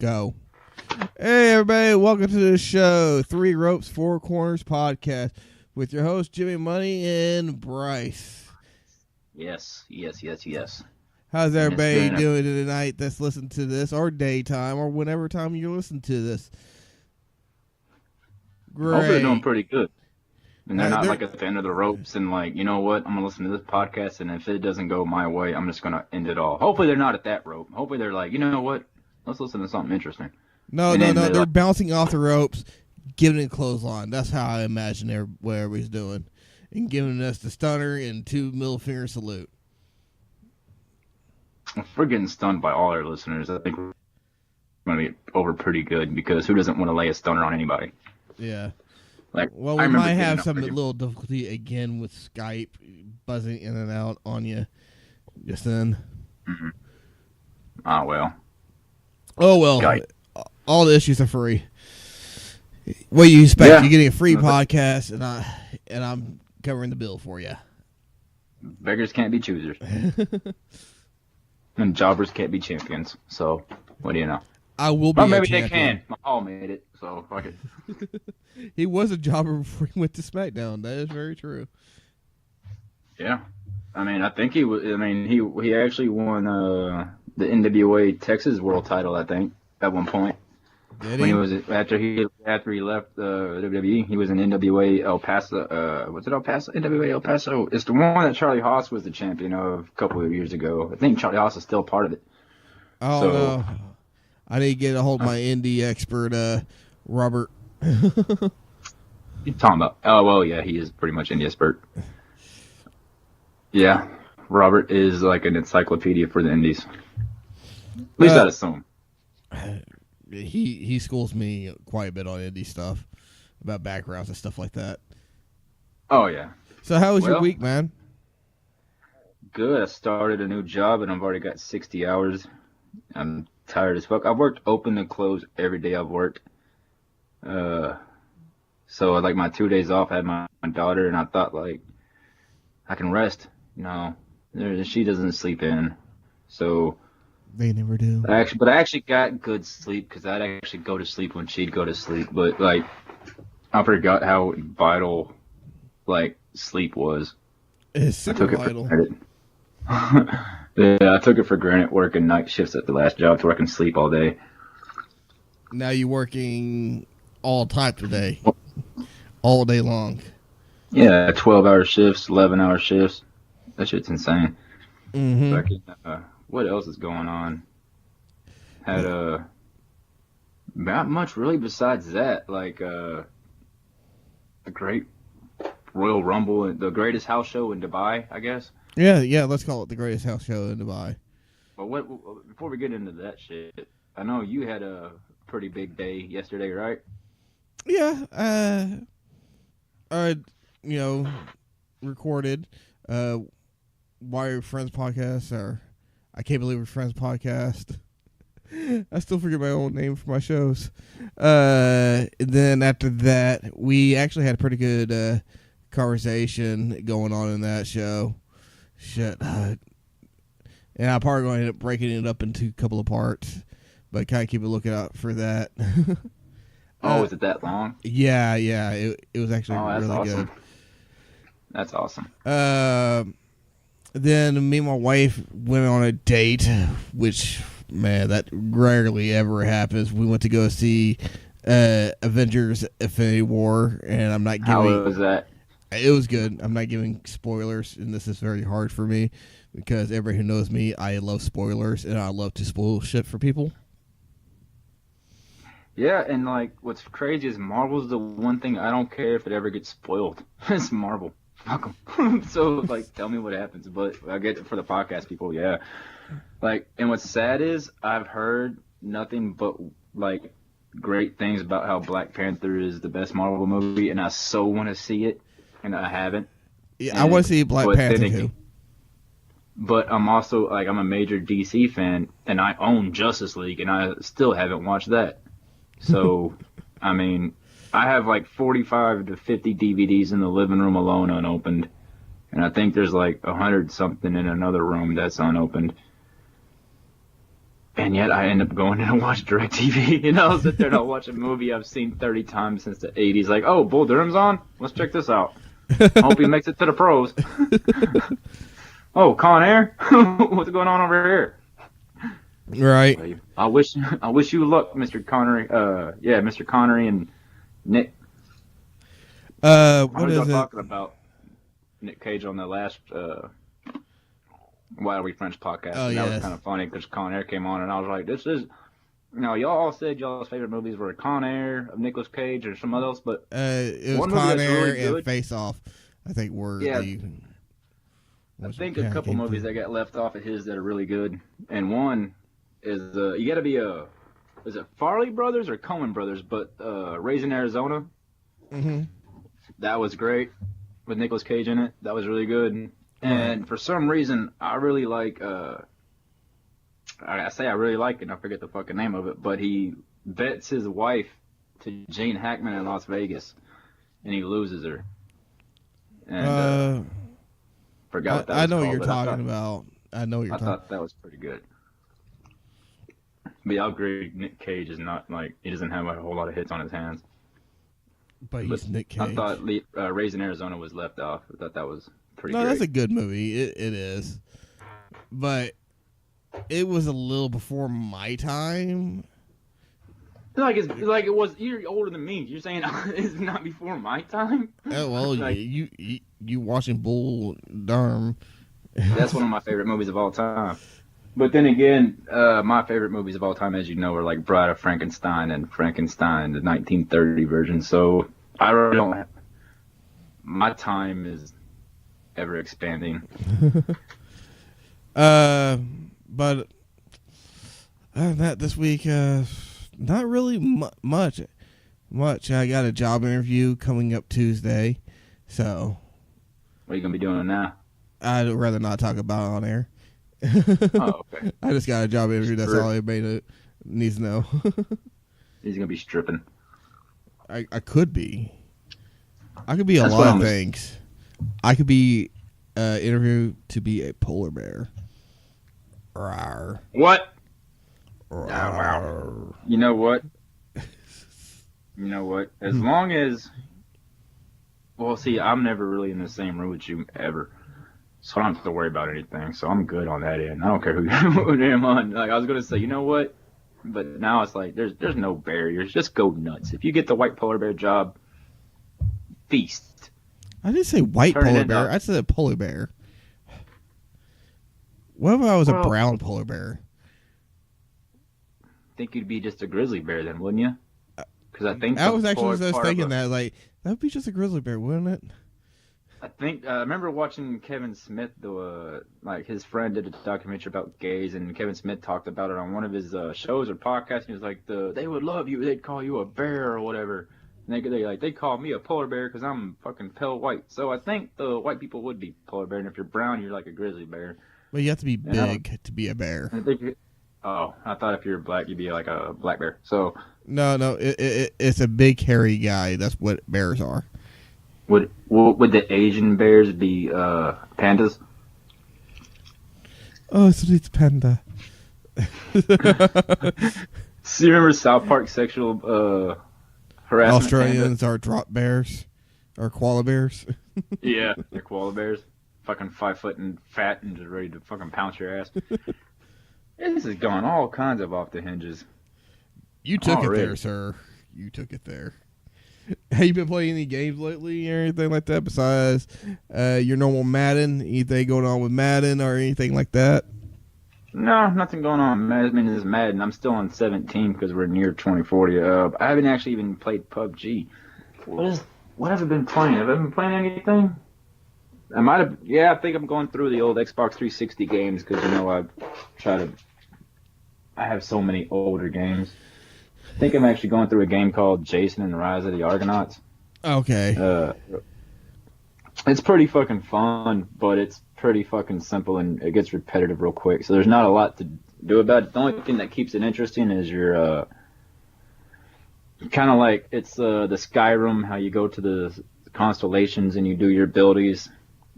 Go. Hey, everybody. Welcome to the show, Three Ropes, Four Corners podcast with your host, Jimmy Money and Bryce. Yes. How's everybody doing tonight that's listening to this, or daytime, or whenever time you listen to this? Great. Hopefully they're doing pretty good. And they're not like at the end of the ropes and like, you know what, I'm going to listen to this podcast, and if it doesn't go my way, I'm just going to end it all. Hopefully they're not at that rope. Hopefully they're like, you know what, let's listen to something interesting. No. They're bouncing off the ropes, giving it a clothesline. That's how I imagine what everybody's doing. And giving us the stunner and two middle finger salute. If we're getting stunned by all our listeners, I think we're going to get over pretty good, because who doesn't want to lay a stunner on anybody? Yeah. Like, well, we might have some little difficulty again with Skype buzzing in and out on you just then. Mm-hmm. Oh, well. Skype. All the issues are free. What do you expect? Yeah. You're getting a free podcast, and I'm covering the bill for you. Beggars can't be choosers. And jobbers can't be champions. So, what do you know? I will be. Well, maybe they can. Mahal made it, so fuck it. He was a jobber before he went to SmackDown. That is very true. Yeah, I mean, I think he was. I mean, he actually won the NWA Texas World Title, I think, at one point. Did he? When he was after he left WWE, he was in NWA El Paso. Was it El Paso? NWA El Paso. It's the one that Charlie Haas was the champion of a couple of years ago. I think Charlie Haas is still part of it. Oh no. I need to get a hold of my indie expert, Robert. You're talking about? Oh, well, yeah, he is pretty much indie expert. Yeah, Robert is like an encyclopedia for the indies. At least I'd assume. He schools me quite a bit on indie stuff, about backgrounds and stuff like that. Oh, yeah. So how was your week, man? Good. I started a new job, and I've already got 60 hours. I'm tired as fuck. I've worked open and close every day I've worked. So like my 2 days off, I had my daughter, and I thought like I can rest. No, she doesn't sleep in, so they never do. I actually got good sleep, because I'd actually go to sleep when she'd go to sleep. But like I forgot how vital like sleep was. It's super vital. Yeah, I took it for granted working night shifts at the last job, so I can sleep all day. Now you're working all time today, all day long. Yeah, 12-hour shifts, 11-hour shifts. That shit's insane. Mm-hmm. What else is going on? Had not much really besides that. Like the Great Royal Rumble and the greatest house show in Dubai, I guess. Yeah, let's call it the greatest house show in Dubai. But before we get into that shit, I know you had a pretty big day yesterday, right? Yeah, I recorded Why Are Friends podcast, or I Can't Believe We're Friends podcast. I still forget my own name for my shows. Then after that, we actually had a pretty good conversation going on in that show. Shit. And I'm probably going to end up breaking it up into a couple of parts, but kind of keep a lookout for that. Was it that long? Yeah. It was actually really awesome. good. That's awesome. Then me and my wife went on a date, which, man, that rarely ever happens. We went to go see Avengers Infinity War, and I'm not giving... How was that? It was good. I'm not giving spoilers, and this is very hard for me, because everybody who knows me, I love spoilers, and I love to spoil shit for people. Yeah, and like what's crazy is Marvel's the one thing I don't care if it ever gets spoiled. It's Marvel. Fuck them. So like, tell me what happens. But I get it for the podcast people. Yeah. Like, and what's sad is I've heard nothing but like great things about how Black Panther is the best Marvel movie, and I so want to see it, and I haven't. Yeah, I want to see Black Panther too. But I'm also like, I'm a major DC fan, and I own Justice League, and I still haven't watched that. So, I mean, I have like 45 to 50 DVDs in the living room alone unopened. And I think there's like 100 something in another room that's unopened. And yet I end up going in and watch DirecTV. And I'll sit there and I'll watch a movie I've seen 30 times since the 80s. Like, oh, Bull Durham's on? Let's check this out. I hope he makes it to the pros. Oh, Con Air? What's going on over here? Right. I wish you luck, Mr. Connery. Mr. Connery and Nick. What is it? Talking about Nick Cage on the last Why Are We French podcast. Oh, and yes. That was kind of funny because Con Air came on and I was like, this is, y'all all said y'all's favorite movies were Con Air of Nicolas Cage or some else, but it was Con Air really and Face Off. I think were I think a couple movies that got left off of his that are really good, and one is you got to be is it Farley Brothers or Coen Brothers? But Raising Arizona, that was great with Nicolas Cage in it. That was really good, and for some reason I really like. I say I really like it, and I forget the fucking name of it, but he bets his wife to Gene Hackman in Las Vegas, and he loses her. And forgot what that was I know called, what you're talking about. I know what you're talking about. I thought that was pretty good. But yeah, I'll agree. Nick Cage is not like he doesn't have a whole lot of hits on his hands. But he's Nick Cage. I thought Raising Arizona was left off. I thought that was pretty. No, great. That's a good movie. It is, but it was a little before my time. Like it was. You're older than me. You're saying it's not before my time. Oh well, like, you watching Bull Durham. That's one of my favorite movies of all time. But then again, my favorite movies of all time, as you know, are like Bride of Frankenstein and Frankenstein, the 1930 version. So I really don't. My time is ever expanding. But other than that, this week, not really much. I got a job interview coming up Tuesday, so. What are you gonna be doing now? I'd rather not talk about it on air. Oh, okay. I just got a job interview. That's all anybody needs to know. He's gonna be stripping. I could be. I could be a lot of things. I could be interviewed to be a polar bear. Rawr. What? Rawr. Oh, wow. You know what? As long as, well, see, I'm never really in the same room with you ever, so I don't have to worry about anything. So I'm good on that end. I don't care who I'm on. Like I was gonna say, you know what? But now it's like there's no barriers. Just go nuts. If you get the white polar bear job, feast. I didn't say white polar bear. I said a polar bear. What if I was a brown polar bear? I think you'd be just a grizzly bear then, wouldn't you? Because I think I was actually just thinking that, like, that would be just a grizzly bear, wouldn't it? I think I remember watching Kevin Smith, like his friend did a documentary about gays, and Kevin Smith talked about it on one of his shows or podcasts. He was like, they would love you, they'd call you a bear or whatever. And they call me a polar bear because I'm fucking pale white. So I think the white people would be polar bear, and if you're brown, you're like a grizzly bear. But you have to be big to be a bear. I thought if you're black, you'd be like a black bear. So no, it's a big hairy guy. That's what bears are. Would the Asian bears be pandas? Oh, it's panda. So you remember South Park sexual harassment? Australians are drop bears, or koala bears. Yeah, they're koala bears. Fucking 5 foot and fat and just ready to fucking pounce your ass. This is going all kinds of off the hinges. You took it there, sir. You took it there. Have you been playing any games lately or anything like that besides your normal Madden? Anything going on with Madden or anything like that? No, nothing going on. I mean, it's Madden. I'm still on 17 because we're near 2040. I haven't actually even played PUBG. What have I been playing? Have I been playing anything? I might have. Yeah, I think I'm going through the old Xbox 360 games because I have so many older games. I think I'm actually going through a game called Jason and the Rise of the Argonauts. Okay. It's pretty fucking fun, but it's pretty fucking simple and it gets repetitive real quick. So there's not a lot to do about it. The only thing that keeps it interesting is your kind of like it's the Skyrim, how you go to the constellations and you do your abilities.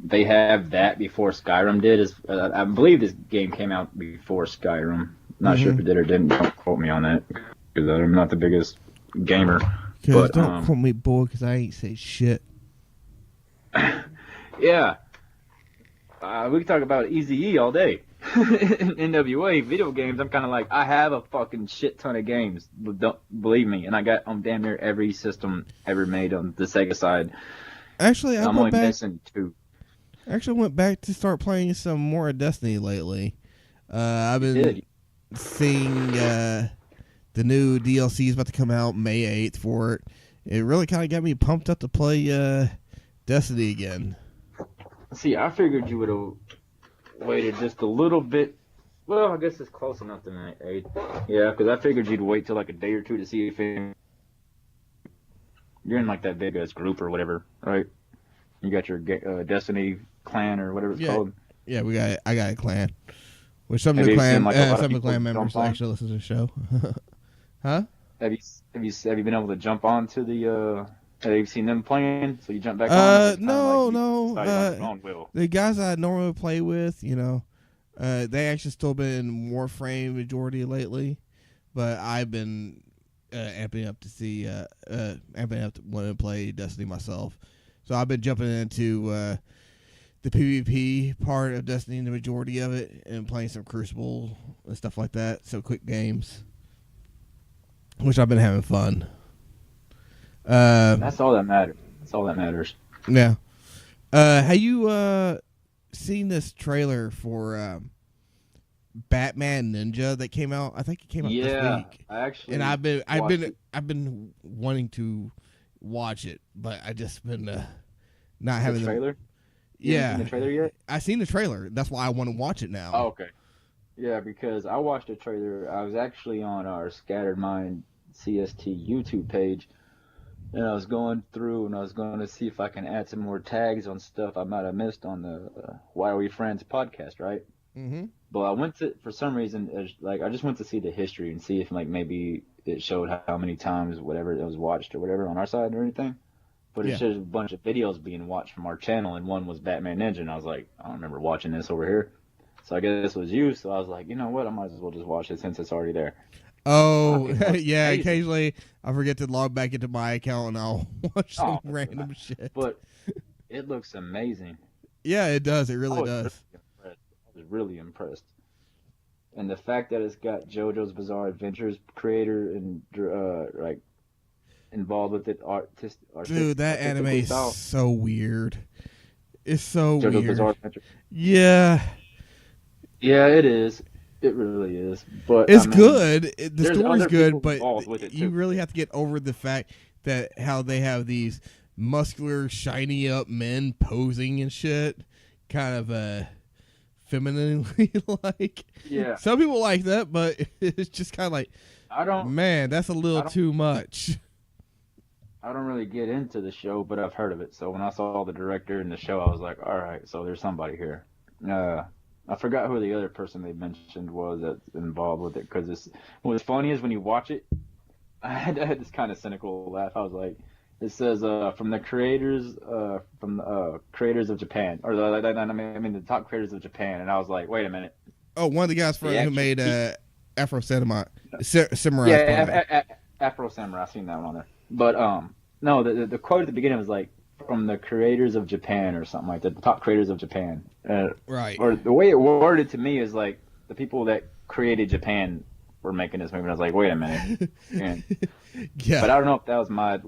They have that before Skyrim did. I believe this game came out before Skyrim. Not sure if it did or didn't. Don't quote me on that because I'm not the biggest gamer. Because But don't quote me, boy, because I ain't say shit. yeah, we can talk about Eazy-E all day. NWA video games. I'm kind of like, I have a fucking shit ton of games. Don't believe me, and I got on damn near every system ever made on the Sega side. Actually, I'm only missing 2. Actually, went back to start playing some more Destiny lately. I've been seeing the new DLC is about to come out May 8th for it. It really kind of got me pumped up to play Destiny again. See, I figured you would have waited just a little bit. Well, I guess it's close enough to May 8th. Yeah, because I figured you'd wait till like a day or two to see if you're in like that big ass group or whatever, right? You got your Destiny clan or whatever it's called. Yeah, I got a clan. Which some of the clan members actually listen to the show. Huh? Have you been able to jump on to the? Have you seen them playing? So you jump back on? No. The guys I normally play with, they actually still been in Warframe majority lately, but I've been amping up to see amping up to want to play Destiny myself. So I've been jumping into the PvP part of Destiny, the majority of it, and playing some Crucible and stuff like that. So quick games, which I've been having fun. That's all that matters. Yeah. Have you seen this trailer for Batman Ninja that came out? I think it came out this week. I've been wanting to watch it, but I just been not having the trailer. You haven't seen the trailer yet? I seen the trailer. That's why I want to watch it now. Oh, okay. Yeah, because I watched the trailer. I was actually on our Scattered Mind CST YouTube page, and I was going through and I was going to see if I can add some more tags on stuff I might have missed on the Why Are We Friends podcast, right? Mm-hmm. But I went to, for some reason, I just went to see the history and see if maybe it showed how many times whatever it was watched or whatever on our side or anything. But it shows a bunch of videos being watched from our channel, and one was Batman Ninja, and I was like, I don't remember watching this over here. So I guess it was you, so I was like, you know what, I might as well just watch it since it's already there. Oh, yeah, occasionally I forget to log back into my account and I'll watch some random shit. But it looks amazing. Yeah, it does. It really does. I was really impressed. And the fact that it's got JoJo's Bizarre Adventures creator and involved with it, dude, that anime is so weird. It's so JoJo's weird. Bizarre Adventures. Yeah, it is. It really is. But it's good. The story's good, but you really have to get over the fact that how they have these muscular, shiny up men posing and shit, kind of femininely like. Yeah. Some people like that, but it's just kind of like, man, that's a little too much. I don't really get into the show, but I've heard of it. So when I saw the director in the show, I was like, all right, so there's somebody here. I forgot who the other person they mentioned was that's involved with it, because what's funny is when you watch it, I had this kind of cynical laugh. I was like, it says from the creators of Japan, or the top creators of Japan, and I was like, wait a minute. Oh, one of the guys who made Afro Samurai. Yeah, Afro Samurai. I seen that one on there. But no, the quote at the beginning was like, from the creators of Japan or something like that, the top creators of Japan. Right. Or the way it worded to me is like the people that created Japan were making this movie. And I was like, wait a minute. Yeah. But I don't know if that was my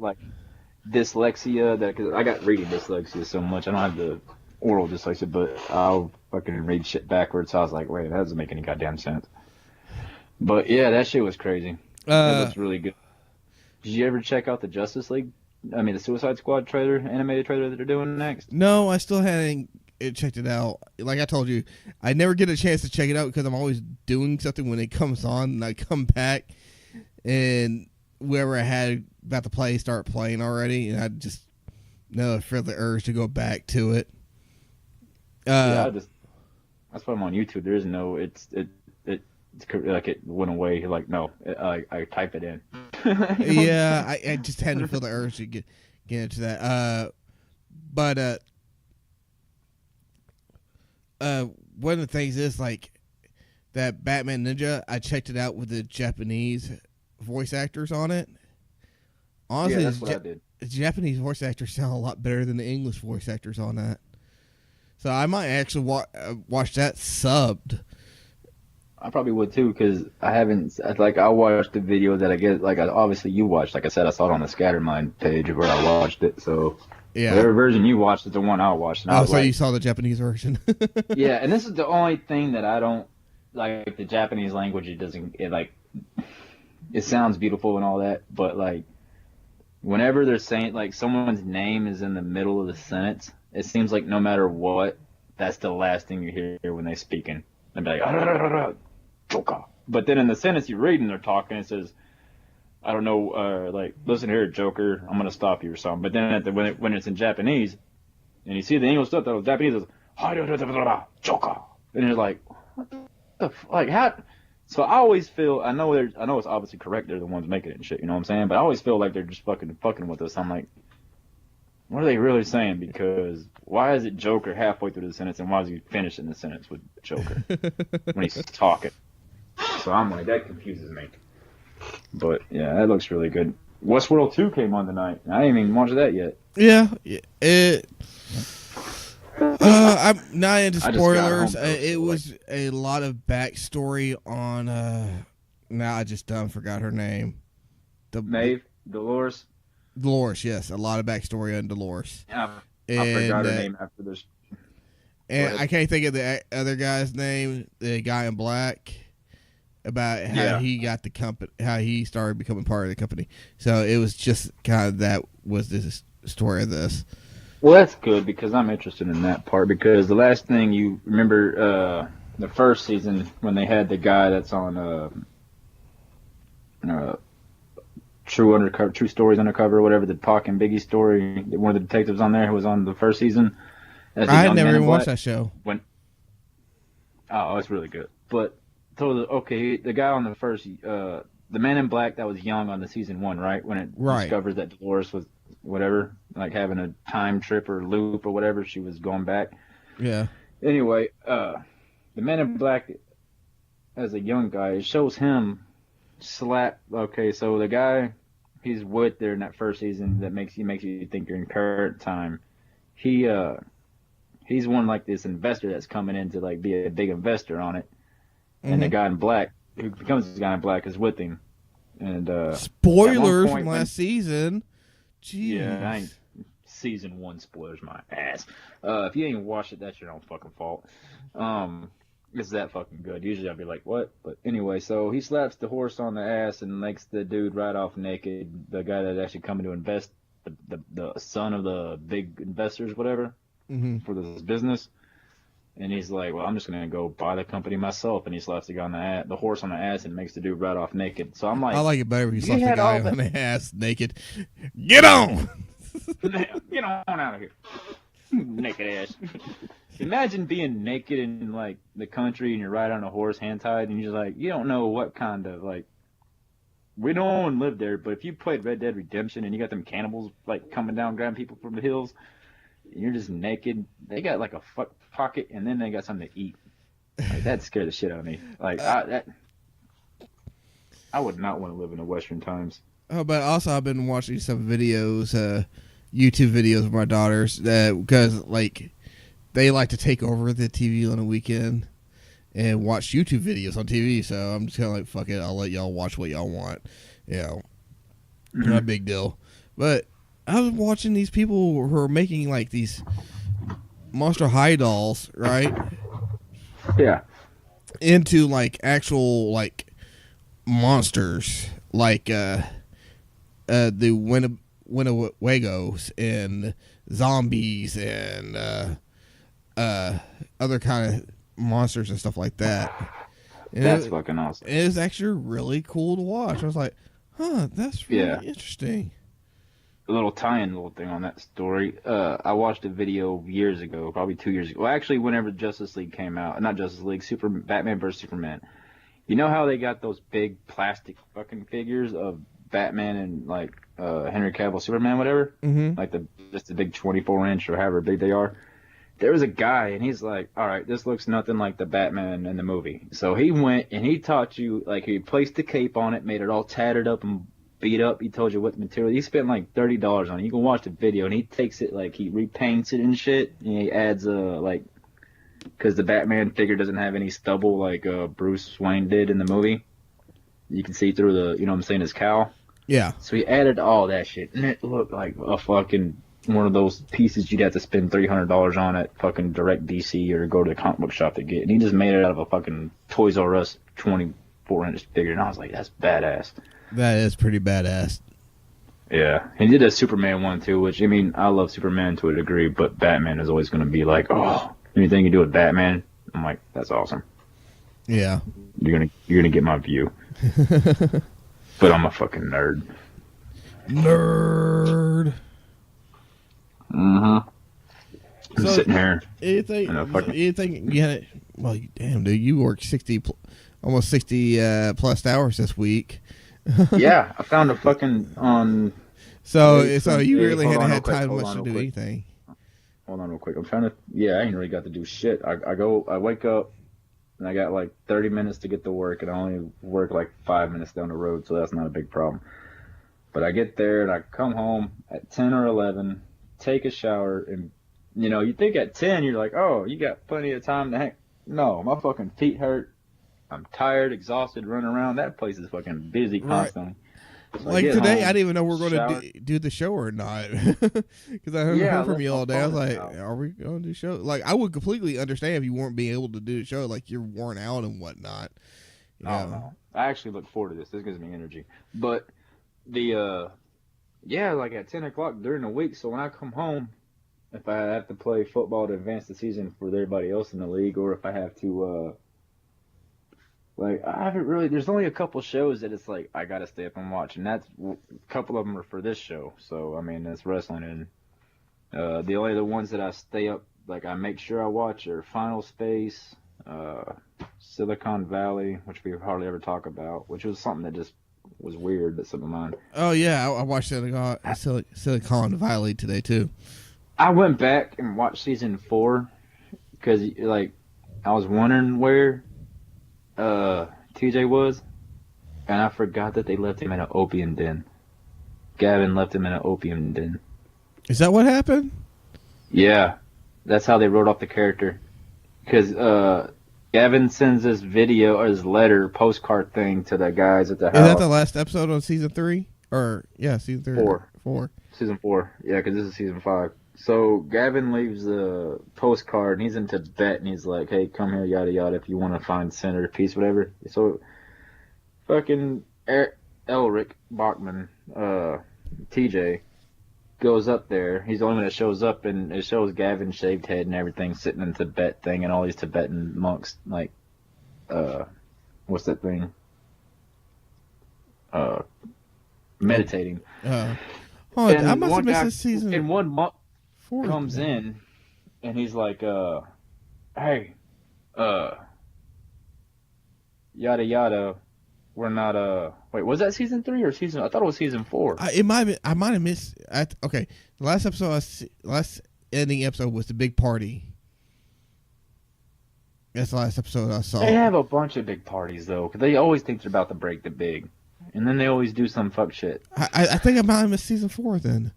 dyslexia, because I got reading dyslexia so much. I don't have the oral dyslexia, but I'll fucking read shit backwards. So I was like, wait, that doesn't make any goddamn sense. But yeah, that shit was crazy. It looks really good. Did you ever check out the Justice League? The Suicide Squad trailer, animated trailer that they're doing next? No, I still hadn't checked it out. Like I told you, I never get a chance to check it out because I'm always doing something when it comes on, and I come back and wherever I had about to play start playing already, and I just feel the urge to go back to it. That's why I'm on YouTube. There is no it's like it went away. Like no, I type it in. Yeah, I just had to feel the urge to get into that. But one of the things is like that Batman Ninja, I checked it out with the Japanese voice actors on it. Honestly, yeah, that's what I did. the Japanese voice actors sound a lot better than the English voice actors on that. So I might actually watch that subbed. I probably would too, because I haven't, like, I watched the video that I get, like, obviously you watched. Like I said, I saw it on the Scattermind page where I watched it, so. Yeah. Whatever version you watched is the one I watched. And I was so like, you saw the Japanese version. yeah, and this is the only thing that I don't like. The Japanese language, it sounds beautiful and all that, but like whenever they're saying like someone's name is in the middle of the sentence, it seems like no matter what, that's the last thing you hear when they're speaking. They'll be like, Joker. But then in the sentence you're reading, they're talking, it says, I don't know, like, listen here, Joker, I'm going to stop you or something. But then when it's in Japanese, and you see the English stuff, the Japanese is, Joker. And you're like, what the like, how? So I always feel, I know it's obviously correct, they're the ones making it and shit, you know what I'm saying? But I always feel like they're just fucking with us. I'm like, what are they really saying? Because why is it Joker halfway through the sentence, and why is he finishing the sentence with Joker when he's talking? So I'm like, that confuses me. But yeah, that looks really good. Westworld 2 came on tonight. I didn't even watch that yet. Yeah, I'm not into spoilers. It was a lot of backstory on. Now I just forgot her name. Dolores. Dolores, yes, a lot of backstory on Dolores. Yeah, I forgot her name after this. And I can't think of the other guy's name. The guy in black. About how he got the company, how he started becoming part of the company. So it was just kind of that was the story of this. Well, that's good because I'm interested in that part. Because the last thing you remember, the first season when they had the guy that's on True Stories Undercover, or whatever, the Pac and Biggie story. One of the detectives on there who was on the first season. I had never even watched that show. Oh, it's really good, but. So the guy on the first, the Man in Black that was young on the season 1, right? When it discovers that Dolores was whatever, like having a time trip or loop or whatever, she was going back. Yeah. Anyway, the Man in Black as a young guy, it shows him slap. Okay, so the guy he's with there in that first season that makes you think you're in current time. He's one like this investor that's coming in to like be a big investor on it. And the guy in black, who becomes the guy in black, is with him. And spoilers from last season. Jeez. Yeah, season 1 spoilers my ass. If you ain't watched it, that's your own fucking fault. It's that fucking good. Usually I'd be like, what? But anyway, so he slaps the horse on the ass and makes the dude ride off naked. The guy that's actually coming to invest, the son of the big investors, whatever, for this business. And he's like, well, I'm just going to go buy the company myself. And he slaps the guy on the horse on the ass and makes the dude ride off naked. So I'm like, I like it better if he slaps the guy on the ass naked. Get on! Get on out of here. Naked ass. Imagine being naked in like the country and you're riding on a horse hand tied and you're like, you don't know what kind of like, we don't live there, but if you played Red Dead Redemption and you got them cannibals like coming down grabbing people from the hills, and you're just naked. They got like a fuck pocket, and then they got something to eat. Like, that scared the shit out of me. Like I would not want to live in the Western times. Oh, but also I've been watching some videos, YouTube videos of my daughters, because like they like to take over the TV on a weekend and watch YouTube videos on TV. So I'm just kind of like, fuck it, I'll let y'all watch what y'all want. You know, not a big deal. But I was watching these people who are making like these Monster High dolls, right? Yeah. Into like actual like monsters, like the Winnebagos and zombies and other kind of monsters and stuff like that. And that's fucking awesome. It was actually really cool to watch. I was like, huh, that's really interesting. A little tie-in little thing on that story. I watched a video years ago, probably 2 years ago. Well, actually, whenever Justice League came out, not Justice League, Batman vs Superman. You know how they got those big plastic fucking figures of Batman and like Henry Cavill Superman, whatever, like just the big 24-inch or however big they are. there was a guy, and he's like, all right, this looks nothing like the Batman in the movie. So he went and he taught you, like, he placed the cape on it, made it all tattered up and beat up. He told you what the material. He spent like $30 on it. You can watch the video, and he takes it, like, he repaints it and shit, and he adds like, because the Batman figure doesn't have any stubble like Bruce Wayne did in the movie. You can see through the, you know what I'm saying, his cowl. Yeah. So he added all that shit, and it looked like a fucking one of those pieces you'd have to spend $300 on at fucking Direct DC or go to the comic book shop to get. And he just made it out of a fucking Toys R Us 24-inch figure, and I was like, that's badass. That is pretty badass. Yeah, he did a Superman one too, which, I mean, I love Superman to a degree, but Batman is always going to be like, oh, anything you do with Batman, I'm like, that's awesome. Yeah. You're gonna get my view. But I'm a fucking nerd. Nerd. I'm sitting here. Anything you had? Well, damn, dude, you worked almost 60 plus hours this week. Yeah, I found a fucking on. So you really hadn't had time much to do anything. Hold on real quick. I'm trying to. Yeah, I ain't really got to do shit. I wake up, and I got like 30 minutes to get to work, and I only work like 5 minutes down the road, so that's not a big problem. But I get there, and I come home at 10 or 11, take a shower, and, you know, you think at 10, you're like, oh, you got plenty of time to hang. No, my fucking feet hurt. I'm tired, exhausted, running around. That place is fucking busy constantly. Right. So like today, I didn't even know we were going to do the show or not. Because I heard from you all day. I was like, are we going to do show? Like, I would completely understand if you weren't being able to do the show. Like, you're worn out and whatnot. No. I actually look forward to this. This gives me energy. But like at 10 o'clock during the week, so when I come home, if I have to play football to advance the season for everybody else in the league, or if I have to, I haven't really, there's only a couple shows that it's like, I gotta stay up and watch, and a couple of them are for this show, so, I mean, it's wrestling, and, the only other ones that I stay up, like, I make sure I watch are Final Space, Silicon Valley, which we hardly ever talk about, which was something that just was weird that some of mine. Oh yeah, I watched Silicon Valley today too. I went back and watched season 4 because like I was wondering where TJ was, and I forgot that they left him in an opium den. Gavin left him in an opium den. Is that what happened? Yeah, that's how they wrote off the character. Because Gavin sends this video or his letter postcard thing to the guys at the house. Is that the last episode on season 3? Or season 3. 4. Season 4. Yeah, because this is season 5. So Gavin leaves the postcard, and he's in Tibet, and he's like, "Hey, come here, yada yada, if you want to find center, peace, whatever." So, fucking Elric Bachman, TJ, goes up there. He's the only one that shows up, and it shows Gavin's shaved head and everything sitting in the Tibet thing, and all these Tibetan monks, like, what's that thing? Meditating. I must have missed this season. And one monk comes in, and he's like, hey, yada yada, we're not, wait, was that season 3 or season, I thought it was season 4. I might have missed, okay, the last ending episode was the big party. That's the last episode I saw. They have a bunch of big parties, though, because they always think they're about to break the big. And then they always do some fuck shit. I think I might have missed season 4 then.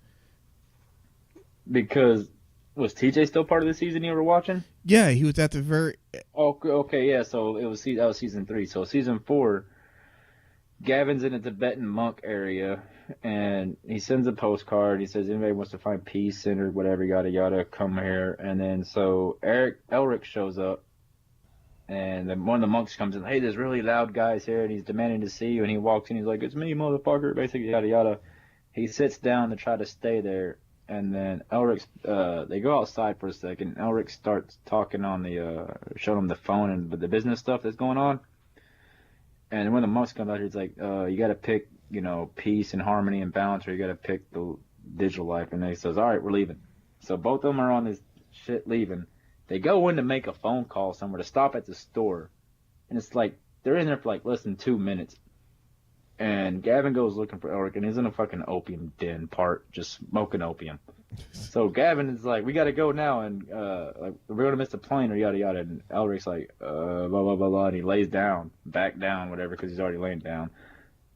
Because, was TJ still part of the season you were watching? Yeah, he was at the very... Okay, yeah, so that was season 3. So season 4, Gavin's in a Tibetan monk area, and he sends a postcard. He says, anybody wants to find peace, center, whatever, yada yada, come here. And then so Elric shows up, and then one of the monks comes in, hey, there's really loud guys here, and he's demanding to see you. And he walks in, he's like, it's me, motherfucker, basically, yada yada. He sits down to try to stay there, and then Elric, they go outside for a second. Elric starts talking on showing him the phone and the business stuff that's going on. And when the monks come out, he's like, you got to pick, peace and harmony and balance, or you got to pick the digital life. And he says, all right, we're leaving. So both of them are on this shit leaving. They go in to make a phone call somewhere to stop at the store. And it's like, they're in there for like less than 2 minutes. And Gavin goes looking for Elric, and he's in a fucking opium den just smoking opium. So Gavin is like, we gotta go now, and like we're gonna miss the plane or yada yada. And Elric's like, blah blah blah blah, and he lays down, back down, whatever, because he's already laying down,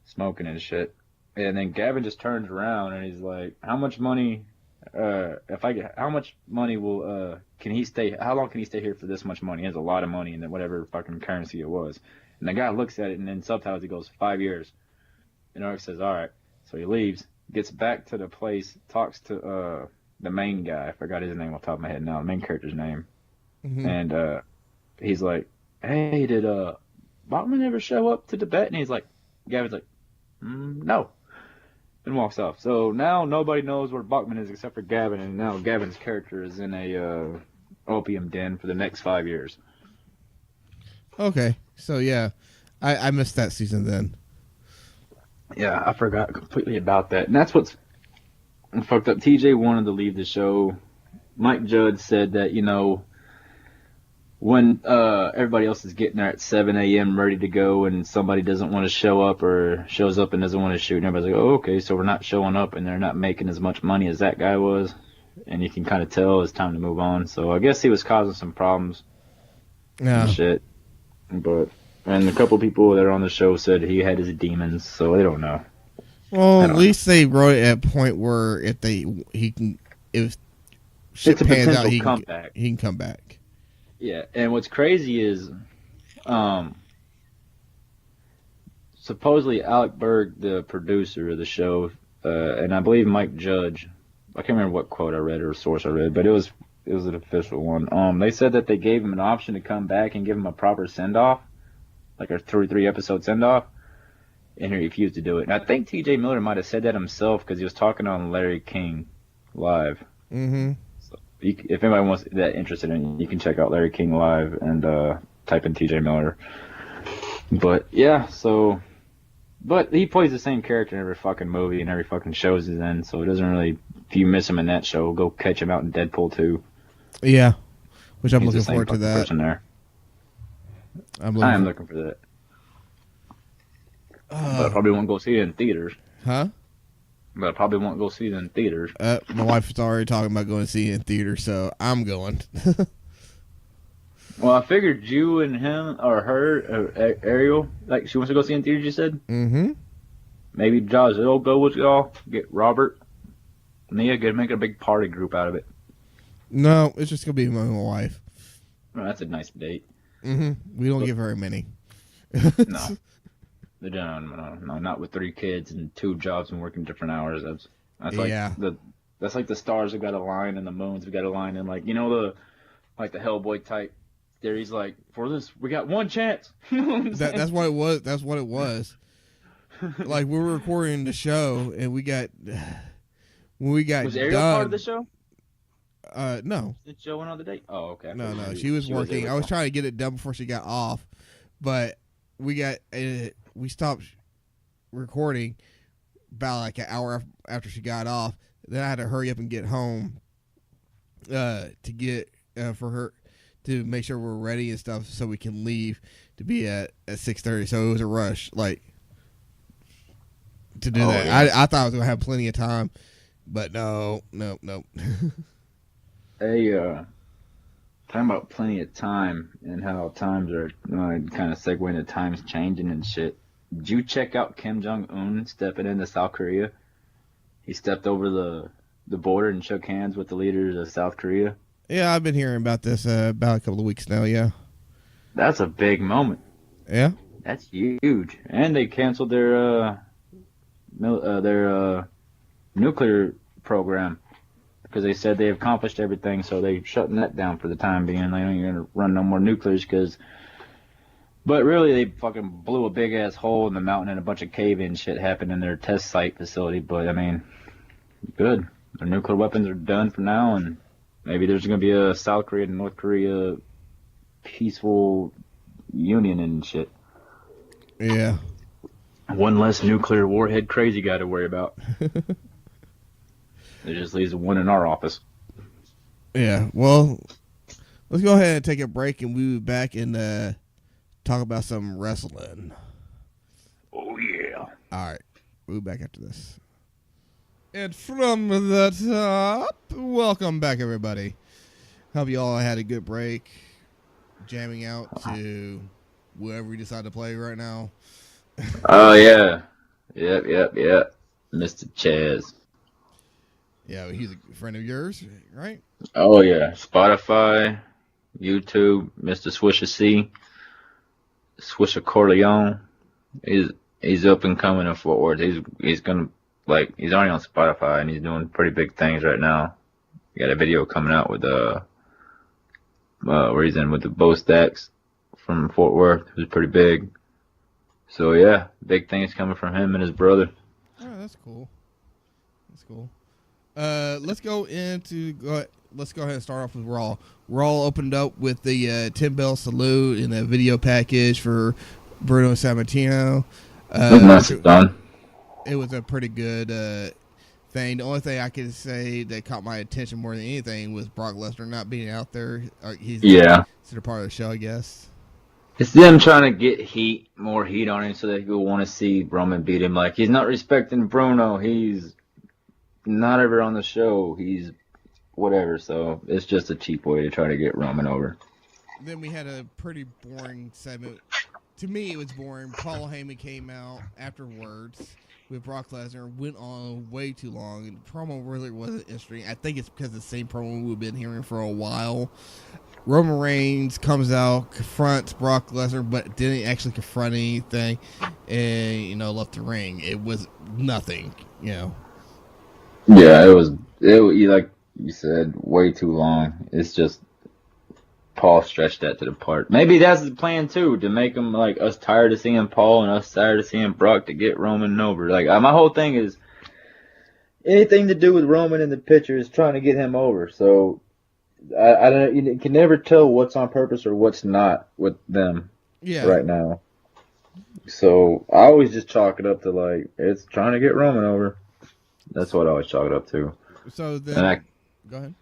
smoking and shit. And then Gavin just turns around and he's like, how much money? How much money will can he stay? How long can he stay here for this much money? He has a lot of money in whatever fucking currency it was. And the guy looks at it, and then subtitles he goes 5 years. And Eric says, all right. So he leaves, gets back to the place, talks to the main guy. I forgot his name off the top of my head now, the main character's name. Mm-hmm. And he's like, hey, did Bachman ever show up to Tibet? And he's like, Gavin's like, no. And walks off. So now nobody knows where Bachman is except for Gavin, and now Gavin's character is in a opium den for the next 5 years. Okay, so yeah, I missed that season then. Yeah, I forgot completely about that. And that's what's fucked up. TJ wanted to leave the show. Mike Judge said that, when everybody else is getting there at 7 a.m. ready to go and somebody doesn't want to show up or shows up and doesn't want to shoot, and everybody's like, oh, okay, so we're not showing up and they're not making as much money as that guy was. And you can kind of tell it's time to move on. So I guess he was causing some problems Yeah. and shit. And a couple people that are on the show said he had his demons, so they don't know. Well, at least they wrote it at a point where if shit It's a pans out, potential he comeback. can come back. Yeah, and what's crazy is, supposedly Alec Berg, the producer of the show, and I believe Mike Judge, I can't remember what quote I read or source I read, but it was an official one. They said that they gave him an option to come back and give him a proper send-off, like a 3 episode send-off, and he refused to do it. And I think T.J. Miller might have said that himself because he was talking on Larry King Live. Mm-hmm. So if anybody wants that interested in it, you can check out Larry King Live and type in T.J. Miller. But yeah, but he plays the same character in every fucking movie and every fucking show he's in, so it doesn't really. If you miss him in that show, go catch him out in Deadpool 2. Yeah, which I'm He's looking forward to that. Person there. I am looking for that. But I probably won't go see it in theaters. Huh? But I probably won't go see it in theaters. My wife's already talking about going to see it in theater, so I'm going. Well, I figured you and him or her, or Ariel, like she wants to go see it in theaters. You said. Mm-hmm. Maybe Josh will go with y'all. Get Robert, Nia, make a big party group out of it. No, it's just gonna be my wife. Oh, that's a nice date. Mm-hmm. We don't get very many. No. No, not with 3 kids and 2 jobs and working different hours. That's like that's like the stars have got to align and the moons have got to align, and like the Hellboy type. There he's like, for this we got one chance. That's what it was. That's what it was. Like we were recording the show and when we got was Ariel done, part of the show? No. Did Joe went on the date? Oh, okay. No. She was working. I was trying to get it done before she got off, but we stopped recording about like an hour after she got off. Then I had to hurry up and get home to get for her to make sure we're ready and stuff so we can leave to be at 6:30. So it was a rush, like to do that. Yeah. I thought I was gonna have plenty of time, but no. Hey, talking about plenty of time and how times are kind of segue into times changing and shit. Did you check out Kim Jong-un stepping into South Korea? He stepped over the border and shook hands with the leaders of South Korea. Yeah, I've been hearing about this about a couple of weeks now, yeah. That's a big moment. Yeah? That's huge. And they canceled their nuclear program because they said they accomplished everything, so they're shutting that down for the time being. They ain't going to run no more nuclears But really, they fucking blew a big-ass hole in the mountain and a bunch of cave-in shit happened in their test site facility. But, I mean, good. Their nuclear weapons are done for now, and maybe there's going to be a South Korea and North Korea peaceful union and shit. Yeah. One less nuclear warhead crazy guy to worry about. It just leaves one in our office. Yeah, well, let's go ahead and take a break, and we'll be back and talk about some wrestling. Oh, yeah. All right. We'll be back after this. And from the top, welcome back, everybody. Hope you all had a good break, jamming out to whoever we decide to play right now. Oh yeah, yep. Mr. Chaz. Yeah, he's a friend of yours, right? Oh yeah, Spotify, YouTube, Mr. Swisher C, Swisher Corleone. He's up and coming in Fort Worth. He's gonna he's already on Spotify and he's doing pretty big things right now. He got a video coming out with where he's in with the Bo Stacks from Fort Worth. It was pretty big. So yeah, big things coming from him and his brother. Oh, that's cool. That's cool. Let's go ahead and start off with Raw. Raw opened up with the 10 bell salute in a video package for Bruno Sammartino. Done. It was a pretty good thing. The only thing I could say that caught my attention more than anything was Brock Lesnar not being out there. He's considered part of the show, I guess. It's them trying to get more heat on him so that people want to see Roman beat him. Like, he's not respecting Bruno. He's not ever on the show. He's whatever. So it's just a cheap way to try to get Roman over. Then we had a pretty boring segment. To me, it was boring. Paul Heyman came out afterwards with Brock Lesnar, went on way too long, and the promo really wasn't interesting. I think it's because of the same promo we've been hearing for a while. Roman Reigns comes out, confronts Brock Lesnar, but didn't actually confront anything, and left the ring. It was nothing, Yeah, it was like you said, way too long. It's just Paul stretched that to the part. Maybe that's the plan too, to make him like us tired of seeing Paul and us tired of seeing Brock, to get Roman over. Like, my whole thing is anything to do with Roman in the picture is trying to get him over. So I don't. You can never tell what's on purpose or what's not with them right now. So I always just chalk it up to like it's trying to get Roman over. That's what I always chalk it up to. So then, go ahead.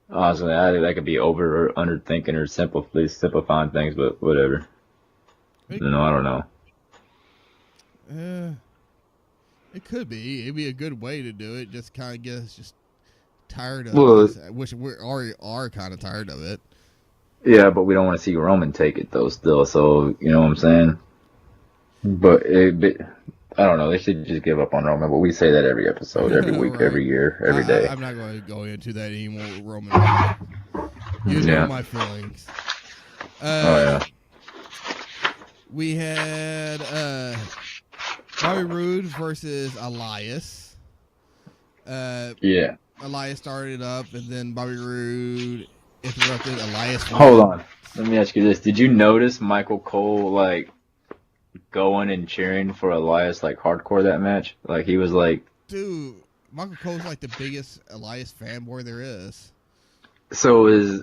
Honestly, that could be over or underthinking or simplifying things, but whatever. I don't know. It could be. It'd be a good way to do it. Just kind of get us just tired of it. Which we already are kind of tired of it. Yeah, but we don't want to see Roman take it though. Still, so you know what I'm saying. But I don't know. They should just give up on Roman. But we say that every episode, every week, right. Every year, every day. I'm not going to go into that anymore with Roman. You know my feelings. We had Bobby Roode versus Elias. Elias started up, and then Bobby Roode interrupted. Elias. Hold on. Let me ask you this. Did you notice Michael Cole, going and cheering for Elias hardcore that match? He was dude, Michael Cole's the biggest Elias fanboy there is. So is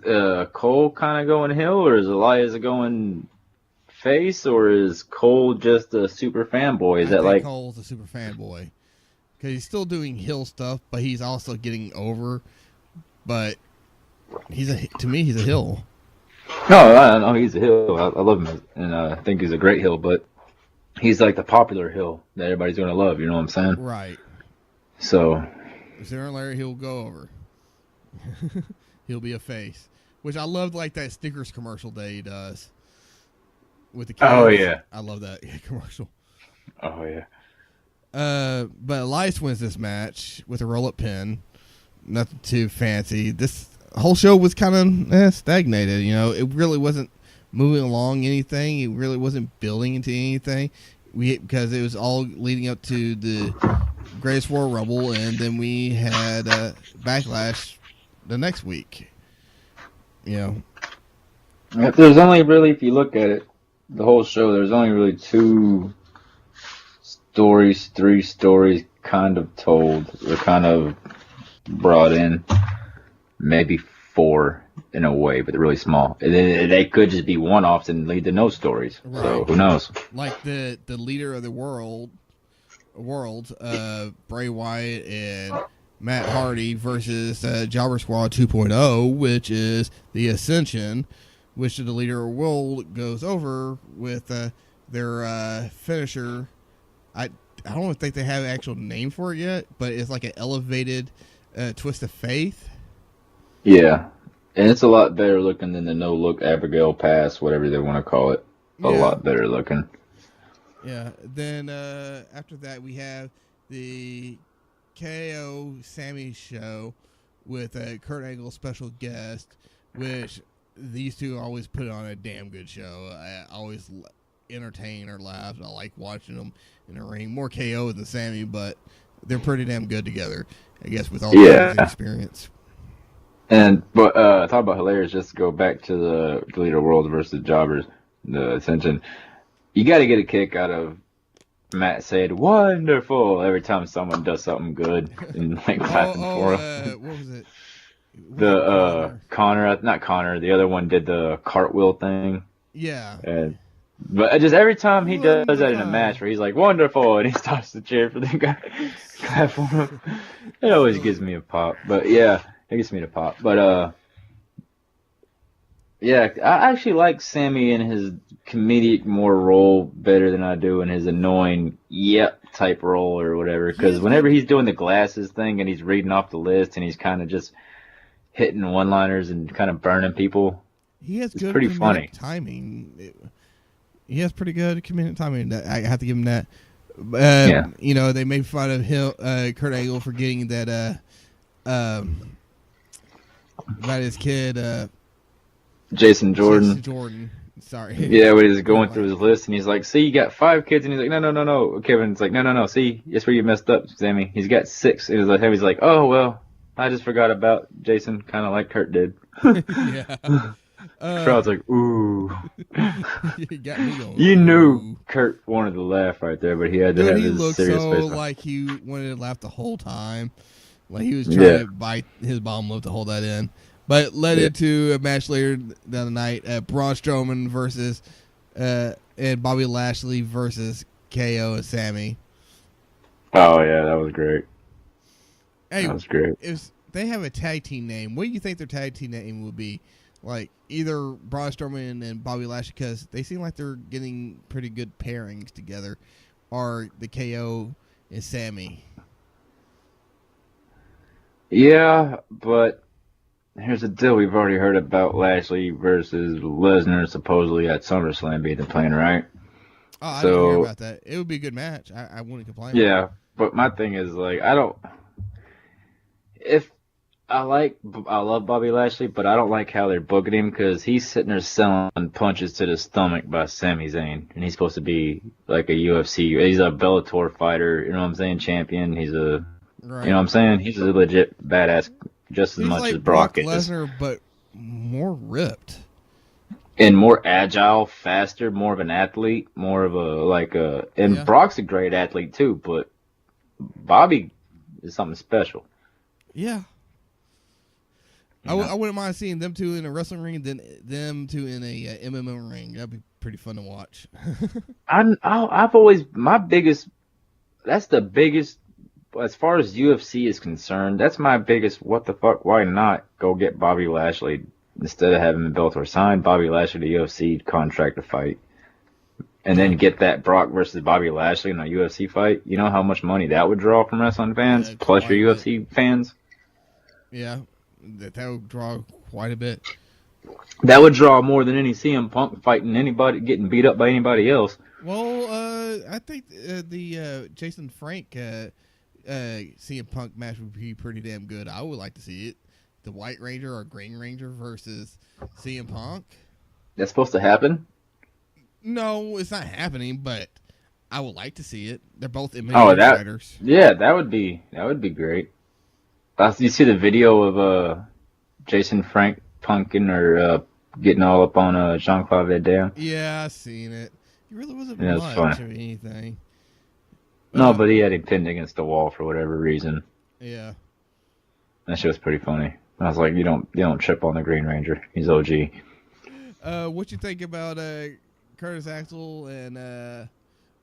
Cole kind of going heel, or is Elias going face, or is Cole just a super fanboy? Is I think Cole's a super fanboy because he's still doing heel stuff, but he's also getting over. But to me he's a heel. No, I know he's a heel. I love him, and I think he's a great heel, but he's the popular heel that everybody's going to love. You know what I'm saying? Right. So sooner or later he'll go over. He'll be a face, which I loved, that Snickers commercial that he does with the kids. Oh yeah, I love that commercial. Oh yeah. But Elias wins this match with a roll-up pin. Nothing too fancy. This whole show was kind of stagnated. It really wasn't moving along anything. It really wasn't building into anything. Because it was all leading up to the Greatest Royal Rumble, and then we had Backlash the next week. If there's only really, if you look at it, the whole show, there's only really three stories kind of told, or kind of brought in. Maybe 4 in a way, but they're really small. They could just be one-offs and lead to no stories. Right. So who knows? The leader of the world, Bray Wyatt and Matt Hardy versus Jobber Squad 2.0, which is the Ascension, which the leader of the world goes over with their finisher. I don't think they have an actual name for it yet, but it's like an elevated twist of faith. Yeah, and it's a lot better looking than the no look Abigail pass, whatever they want to call it. A lot better looking. Yeah. Then after that, we have the KO Sammy show with a Kurt Angle special guest, which these two always put on a damn good show. I always entertain or laugh. I like watching them in the ring. More KO than Sammy, but they're pretty damn good together, I guess, with all the experience. But talk about hilarious, just to go back to the Toledo World versus Jobbers, the Ascension. You got to get a kick out of Matt saying "wonderful" every time someone does something good and like clapping for him. What was it? Connor, not Connor. The other one did the cartwheel thing. Yeah. But just every time he does that in a match where he's like "wonderful" and he stops the chair for the guy clap for him, it always gives me a pop. But yeah, it gets me to pop. But yeah, I actually like Sammy in his comedic more role better than I do in his annoying type role or whatever. Because whenever he's doing the glasses thing and he's reading off the list and he's kind of just hitting one-liners and kind of burning people, he has good pretty funny timing. He has pretty good comedic timing. I have to give him that. You know, they made fun of him, Kurt Angle, for getting that about his kid. Jason Jordan. Sorry. Yeah, when he's going through his list and he's like, see, you got 5 kids. And he's like, no. Kevin's like, no. See, that's where you messed up, Sammy. He's got 6. And he's like, oh, well, I just forgot about Jason, kind of like Kurt did. Yeah. Crowd's like, ooh. You got me going. You knew Kurt wanted to laugh right there, but he had to have his serious face. He looked so like he wanted to laugh the whole time. Like he was trying to bite his bottom lip to hold that in. But led into a match later down the night, Braun Strowman versus and Bobby Lashley versus KO and Sammy. Oh yeah, that was great. Hey, that was great. If they have a tag team name, what do you think their tag team name would be? Like either Braun Strowman and Bobby Lashley, because they seem like they're getting pretty good pairings together, or the KO and Sammy. Yeah, but here's the deal. We've already heard about Lashley versus Lesnar supposedly at SummerSlam being the plan, right? Oh, I didn't hear about that. It would be a good match. I wouldn't complain. Yeah, but my thing is, like, I love Bobby Lashley, but I don't like how they're booking him because he's sitting there selling punches to the stomach by Sami Zayn, and he's supposed to be like a UFC. He's a Bellator fighter, you know what I'm saying, champion. He's a, right. You know what I'm saying? He's a legit badass, just as much like as Brock is. Lesnar, but more ripped. And more agile, faster, more of an athlete, more of and Brock's a great athlete too, but Bobby is something special. Yeah. I wouldn't mind seeing them two in a wrestling ring, then them two in a MMA ring. That'd be pretty fun to watch. I've always, that's the biggest, as far as UFC is concerned, that's my biggest, what the fuck, why not go get Bobby Lashley instead of having Bellator sign Bobby Lashley to UFC contract to fight, and then get that Brock versus Bobby Lashley in a UFC fight. You know how much money that would draw from wrestling fans, plus your UFC fans? Yeah, that would draw quite a bit. That would draw more than any CM Punk fighting anybody, getting beat up by anybody else. Well, I think the Jason Frank CM Punk match would be pretty damn good. I would like to see it. The White Ranger or Green Ranger versus CM Punk. That's supposed to happen? No, it's not happening, but I would like to see it. They're both MMA fighters. Yeah, that would be great. You see the video of Jason Frank punking or getting all up on Jean-Claude Van Damme? Yeah, I seen it. He really wasn't much of anything. No, but he had him pinned against the wall for whatever reason. Yeah. That shit was pretty funny. I was like, you don't trip on the Green Ranger. He's OG. What you think about Curtis Axel and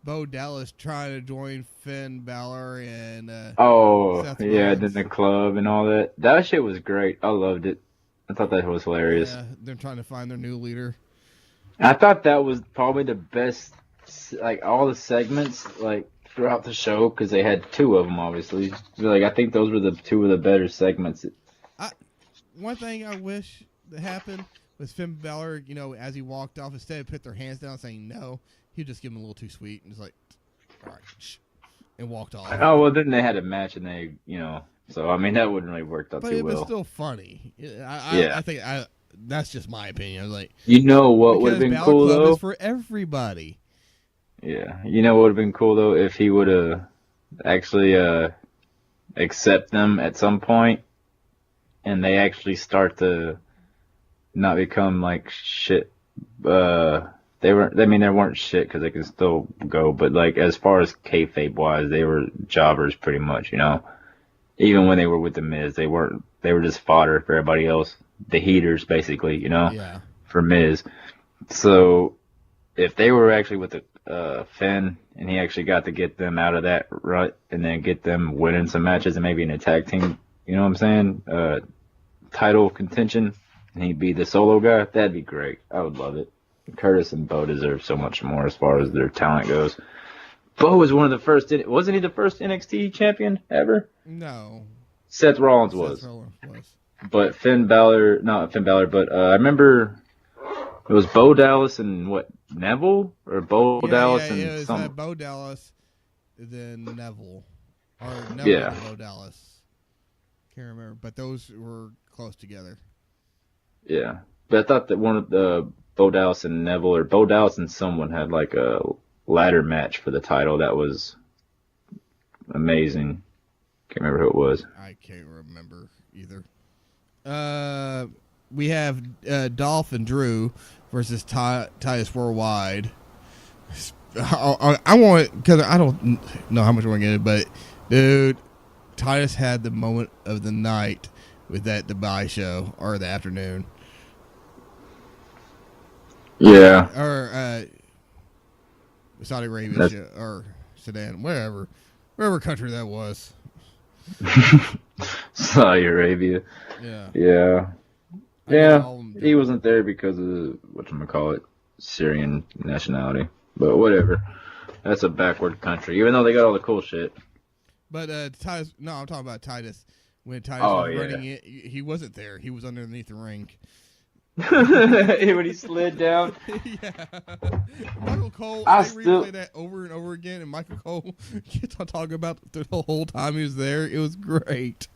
Bo Dallas trying to join Finn Balor and Seth Rollins? Then the club and all that. That shit was great. I loved it. I thought that was hilarious. Yeah, they're trying to find their new leader. I thought that was probably the best, like all the segments, like throughout the show because they had two of them, obviously. Like I think those were the two of the better segments. One thing I wish that happened was Finn Balor, as he walked off, instead of put their hands down saying no, he'd just give him a little too sweet and just like, all right, and walked off. Oh, well, then they had a match and they, so I mean that wouldn't really work out too well. But it was still funny. I think that's just my opinion. Like, what would have been cool though? Is for everybody. Yeah, what would have been cool though if he would have actually accept them at some point, and they actually start to not become like shit. They weren't shit because they can still go, but like as far as kayfabe wise, they were jobbers pretty much. Even when they were with the Miz, they weren't. They were just fodder for everybody else, the heaters basically. Yeah. For Miz. So if they were actually with the Finn, and he actually got to get them out of that rut, and then get them winning some matches, and maybe in a tag team, you know what I'm saying? Title contention, and he'd be the solo guy. That'd be great. I would love it. Curtis and Bo deserve so much more as far as their talent goes. Bo was one of the first. Wasn't he the first NXT champion ever? No. Seth Rollins was. But not Finn Balor, but I remember it was Bo Dallas and Neville? Or Bo Dallas and it was, something. Bo Dallas, then Neville. Or Neville and Bo Dallas. Can't remember, but those were close together. Yeah. But I thought that one of the Bo Dallas and Neville, or Bo Dallas and someone had like a ladder match for the title that was amazing. Can't remember who it was. I can't remember either. We have Dolph and Drew versus Titus Worldwide. I want, because I don't know how much we're going to get, but dude, Titus had the moment of the night with that Dubai show, or the afternoon. Yeah. Or Saudi Arabia show, or Sudan, wherever country that was. Saudi Arabia. Yeah. Yeah, he wasn't there because of Syrian nationality. But whatever. That's a backward country, even though they got all the cool shit. But Titus, no, I'm talking about Titus. When Titus was running it, he wasn't there. He was underneath the ring. When he slid down. Yeah. Michael Cole, I replay that over and over again, and Michael Cole keeps on talking about the whole time he was there. It was great.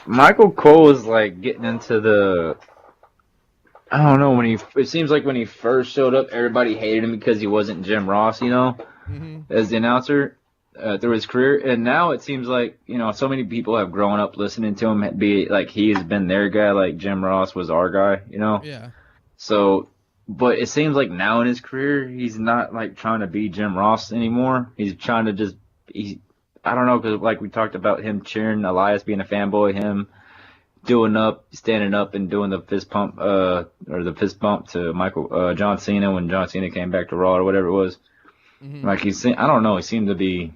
Michael Cole was like getting into I don't know, it seems like when he first showed up, everybody hated him because he wasn't Jim Ross, as the announcer through his career. And now it seems like, so many people have grown up listening to him, be like he's been their guy, like Jim Ross was our guy, Yeah. So, but it seems like now in his career, he's not like trying to be Jim Ross anymore. He's trying to I don't know, because like we talked about him cheering Elias, being a fanboy, him standing up and doing the fist pump, or the fist bump to John Cena when John Cena came back to Raw or whatever it was. Mm-hmm. Like I don't know, he seemed to be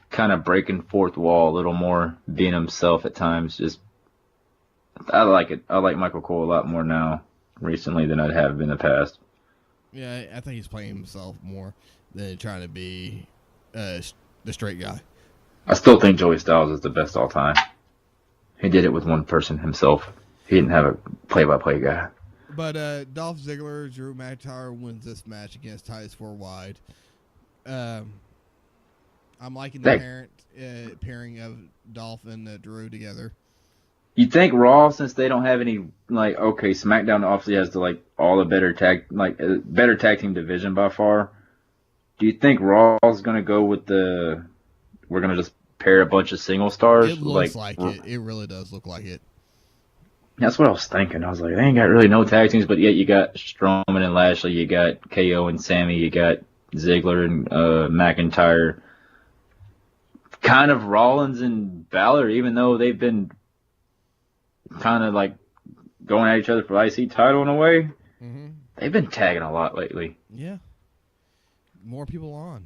kind of breaking fourth wall a little more, being himself at times. I like it. I like Michael Cole a lot more now recently than I have in the past. Yeah, I think he's playing himself more than trying to be the straight guy. I still think Joey Styles is the best all time. He did it with one person himself. He didn't have a play-by-play guy. But Dolph Ziggler, Drew McIntyre wins this match against Titus Worldwide. I'm liking the pairing of Dolph and Drew together. You think Raw, since they don't have any, SmackDown obviously has all the better tag team division by far. Do you think Raw's gonna go with we're gonna just pair a bunch of single stars? It looks like it. It really does look like it. That's what I was thinking. I was like, they ain't got really no tag teams, but yet you got Strowman and Lashley, you got KO and Sammy, you got Ziggler and McIntyre. Kind of Rollins and Balor, even though they've been kind of going at each other for IC title in a way. Mm-hmm. They've been tagging a lot lately. Yeah. More people on.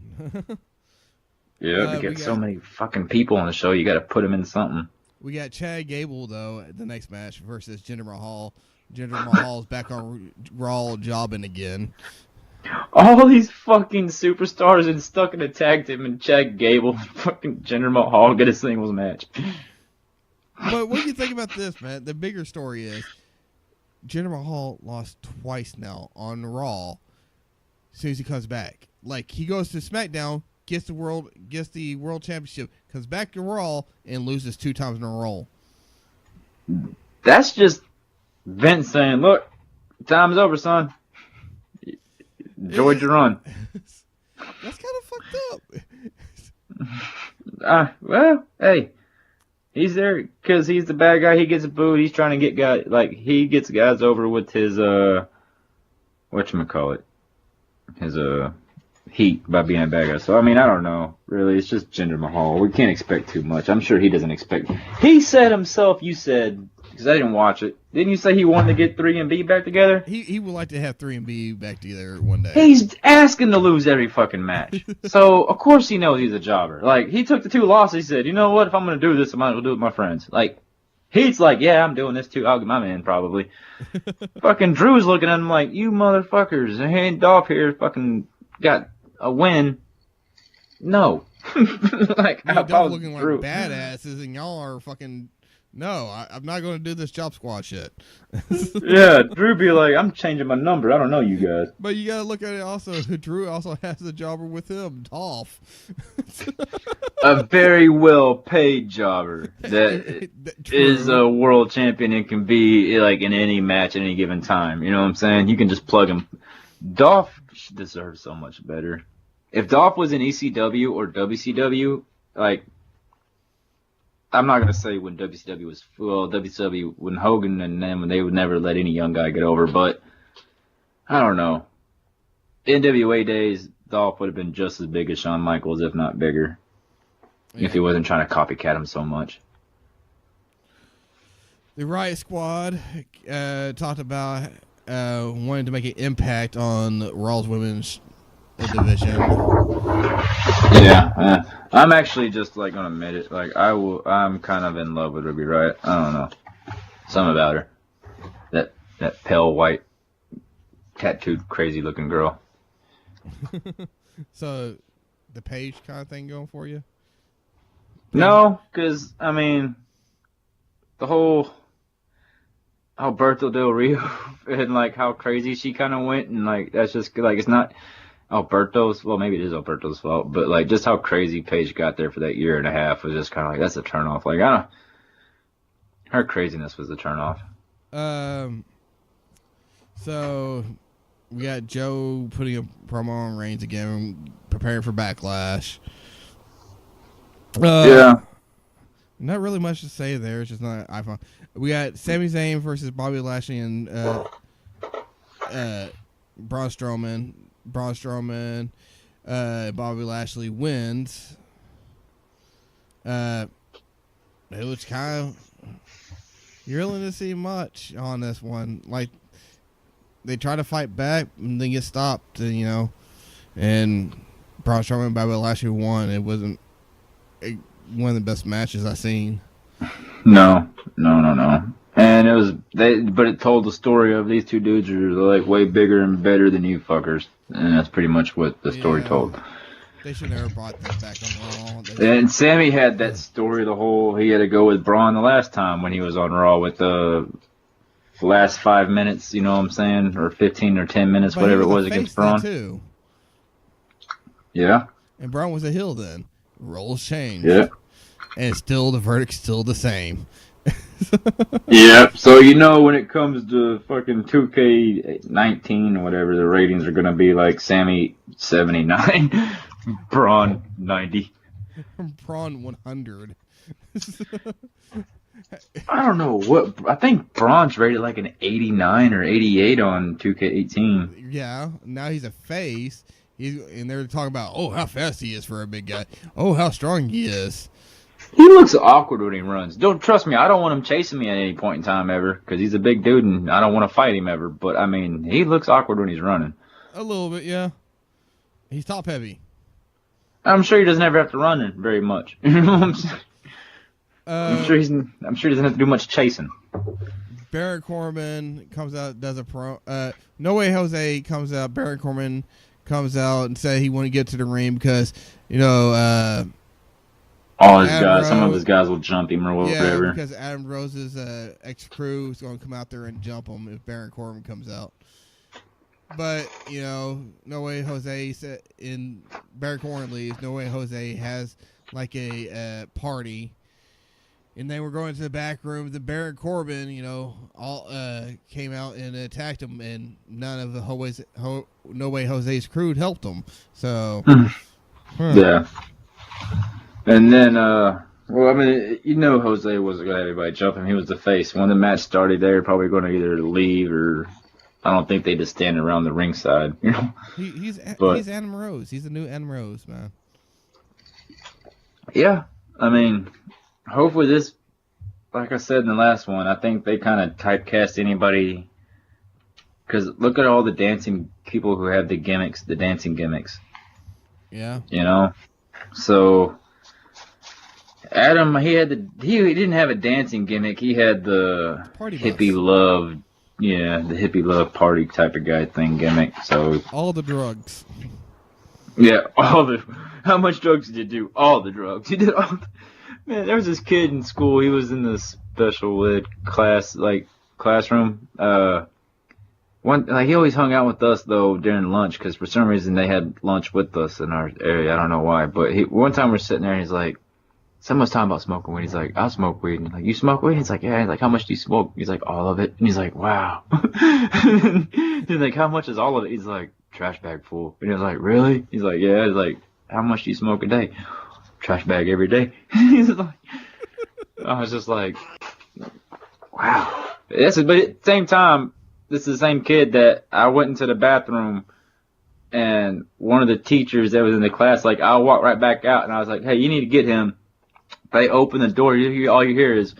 Yeah, to get so many fucking people on the show, you got to put them in something. We got Chad Gable, though, at the next match versus Jinder Mahal. Jinder Mahal's back on Raw jobbing again. All these fucking superstars and stuck in a tag team, and Chad Gable and fucking Jinder Mahal get a singles match. But what do you think about this, man? The bigger story is Jinder Mahal lost twice now on Raw. As soon as he comes back, like he goes to SmackDown, gets the world championship, comes back to Raw and loses 2 times in a row. That's just Vince saying, "Look, time's over, son. Enjoyed your run." That's kind of fucked up. Well, hey, he's there because he's the bad guy. He gets booed. He's trying to get guys he gets guys over with his whatchamacallit, his heat by being a bad guy. So I mean, I don't know. Really, it's just Jinder Mahal. We can't expect too much. I'm sure he doesn't expect. He said himself. You said, because I didn't watch it. Didn't you say he wanted to get 3 and B back together? He would like to have 3 and B back together one day. He's asking to lose every fucking match. So, of course he knows he's a jobber. Like, he took the 2 losses. He said, you know what? If I'm going to do this, I might as well do it with my friends. Like, he's like, yeah, I'm doing this too. I'll get my man, probably. Fucking Drew's looking at him like, you motherfuckers. And Dolph here fucking got a win. No. Like, y'all about looking like Drew. badasses, and y'all are fucking... No, I'm not going to do this job squad shit. Yeah, Drew be like, I'm changing my number. I don't know you guys. But you got to look at it also. Drew also has a jobber with him, Dolph. A very well-paid jobber that is a world champion and can be like in any match at any given time. You know what I'm saying? You can just plug him. Dolph deserves so much better. If Dolph was in ECW or WCW, like, I'm not going to say when WCW was, well, WCW, when Hogan and them, when they would never let any young guy get over, but I don't know. NWA days, Dolph would have been just as big as Shawn Michaels, if not bigger, if he wasn't trying to copycat him so much. The Riot Squad talked about wanting to make an impact on Raw's women's division. Yeah, I'm actually just like gonna admit it. Like I'm kind of in love with Ruby Riott. I don't know, something about her. That pale white, tattooed, crazy looking girl. So, the Paige kind of thing going for you? No, because I mean, the whole Alberto Del Rio and like how crazy she kind of went, and like that's just like it's not Alberto's, well, maybe it is Alberto's fault, but like just how crazy Paige got there for that year and a half was just kind of like, that's a turnoff. Like, her craziness was a turnoff. So we got Joe putting a promo on Reigns again, preparing for Backlash. Yeah. Not really much to say there. It's just not an iPhone. We got Sami Zayn versus Bobby Lashley and Braun Strowman. Braun Strowman, Bobby Lashley wins. It was kind of, you really didn't see much on this one. Like, they try to fight back and then get stopped, and, you know, and Braun Strowman and Bobby Lashley won. It wasn't one of the best matches I've seen. No. And but it told the story of these two dudes are like way bigger and better than you fuckers. And that's pretty much what the story told. They should never brought them back on Raw. And Sammy had that story he had to go with Braun the last time when he was on Raw with the last 5 minutes, you know what I'm saying? Or 15 or 10 minutes, but whatever it was against Braun. Too. Yeah. And Braun was a heel then. Roles changed. Yeah. And still, the verdict's still the same. Yeah, so you know when it comes to fucking 2K19 or whatever, the ratings are gonna be like Sammy 79, Braun 90. Braun 100. I don't know what. I think Braun's rated like an 89 or 88 on 2K18. Yeah, now he's a face. And they're talking about, oh, how fast he is for a big guy. Oh, how strong he is. He looks awkward when he runs. Don't trust me. I don't want him chasing me at any point in time ever because he's a big dude and I don't want to fight him ever. But I mean, he looks awkward when he's running. A little bit, yeah. He's top heavy. I'm sure he doesn't ever have to run very much. You know what I'm saying? I'm sure he doesn't have to do much chasing. Baron Corbin comes out, does a pro. No Way Jose comes out. Baron Corbin comes out and say he want to get to the ring because all his guys, some of his guys will jump him or whatever. Yeah, because Adam Rose's ex crew is going to come out there and jump him if Baron Corbin comes out. But No Way Jose said in Baron Corbin leaves. No Way Jose has like a party. And they were going to the back room. The Baron Corbin, all came out and attacked him, and none of the No Way Jose's crew helped him. So, yeah. And then, Jose wasn't going to have anybody jump him. He was the face. When the match started, they were probably going to either leave or I don't think they just stand around the ringside. He's Adam Rose. He's the new Adam Rose, man. Yeah, hopefully this, like I said in the last one, I think they kind of typecast anybody. Because look at all the dancing people who have the dancing gimmicks. Yeah. So Adam, he didn't have a dancing gimmick. He had the party hippie bus. love, the hippie love party type of guy thing gimmick. So all the drugs. Yeah, how much drugs did you do? All the drugs. You did all. Man, there was this kid in school. He was in the special ed classroom. He always hung out with us though during lunch because for some reason they had lunch with us in our area. I don't know why, but one time we're sitting there and he's like, someone's talking about smoking weed. He's like, I smoke weed. And he's like, you smoke weed? He's like, yeah. He's like, how much do you smoke? He's like, all of it. And he's like, wow. He's like, how much is all of it? He's like, trash bag full. And he was like, really? He's like, yeah. He's like, how much do you smoke a day? Trash bag every day. He's like, I was just like, wow. But at the same time, this is the same kid that I went into the bathroom and one of the teachers that was in the class, I'll walk right back out and I was like, hey, you need to get him. They open the door. All you hear is,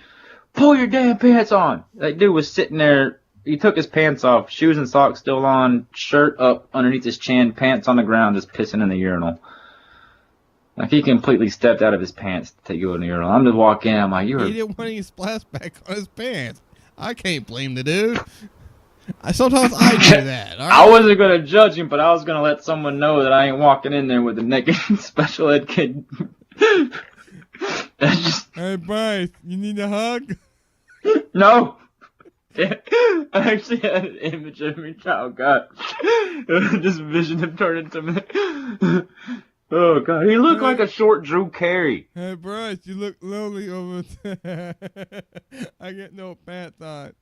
pull your damn pants on. That dude was sitting there. He took his pants off, shoes and socks still on, shirt up underneath his chin, pants on the ground, just pissing in the urinal. He completely stepped out of his pants to go in the urinal. I'm just walking in. I'm like, He didn't want any splash back on his pants. I can't blame the dude. Sometimes I do that. Right? I wasn't going to judge him, but I was going to let someone know that I ain't walking in there with a naked special ed kid. Hey, Bryce, you need a hug? No. I actually had an image of me. Oh, God. Just vision him turn into me. Oh, God. He looked like a short Drew Carey. Hey, Bryce, you look lonely over there. I get no pants on.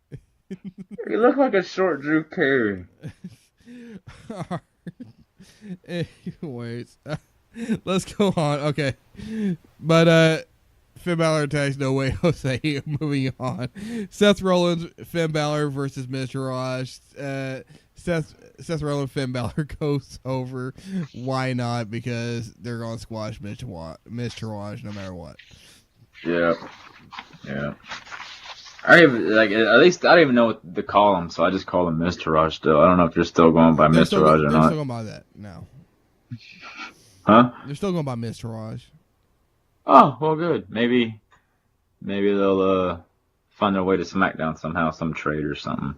He looked like a short Drew Carey. Anyways, let's go on. Okay. But, Finn Balor attacks No Way Jose. Moving on. Seth Rollins, Finn Balor versus Mr. Seth Rollins, Finn Balor goes over. Why not? Because they're going to squash Mr. no matter what. Yeah. At least I don't even know what to call him, so I just call him Mr. Raj still. I don't know if you're still going by Mr. Raj or not. They're still going by that now. Huh? They're still going by Mr. Raj. Oh, well, good. Maybe they'll find their way to SmackDown somehow, some trade or something.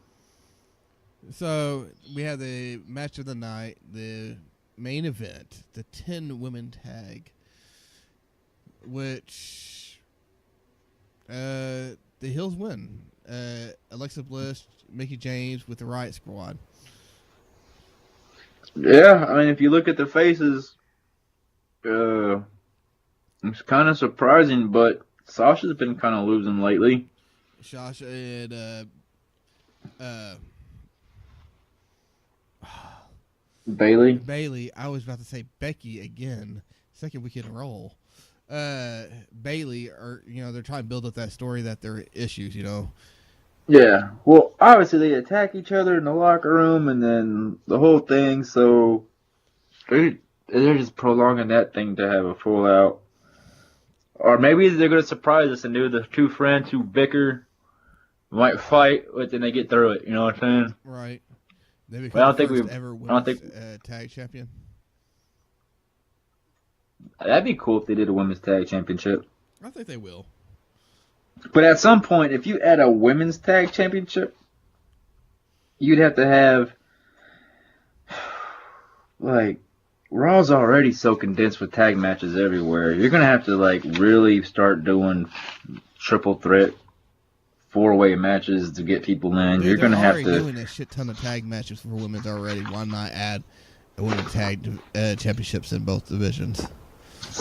So we have the match of the night, the main event, the 10-women tag, which the Hills win. Alexa Bliss, Mickie James with the Riot Squad. Yeah, if you look at their faces, it's kind of surprising, but Sasha's been kind of losing lately. Sasha and Bailey. I was about to say Becky again. Second week in a row. Bailey they're trying to build up that story that there are issues, Yeah. Well, obviously they attack each other in the locker room and then the whole thing, so they're just prolonging that thing to have a full out. Or maybe they're going to surprise us and do the two friends who bicker, might fight, but then they get through it. You know what I'm saying? Right. They become Well, I don't the think first ever women's tag champion. That'd be cool if they did a women's tag championship. I think they will. But at some point, if you add a women's tag championship, you'd have to have like Raw's already so condensed with tag matches everywhere. You're gonna have to like really start doing triple threat, 4-way matches to get people in. Dude, You're gonna have to doing a shit ton of tag matches for women's already. Why not add a women's tag championships in both divisions?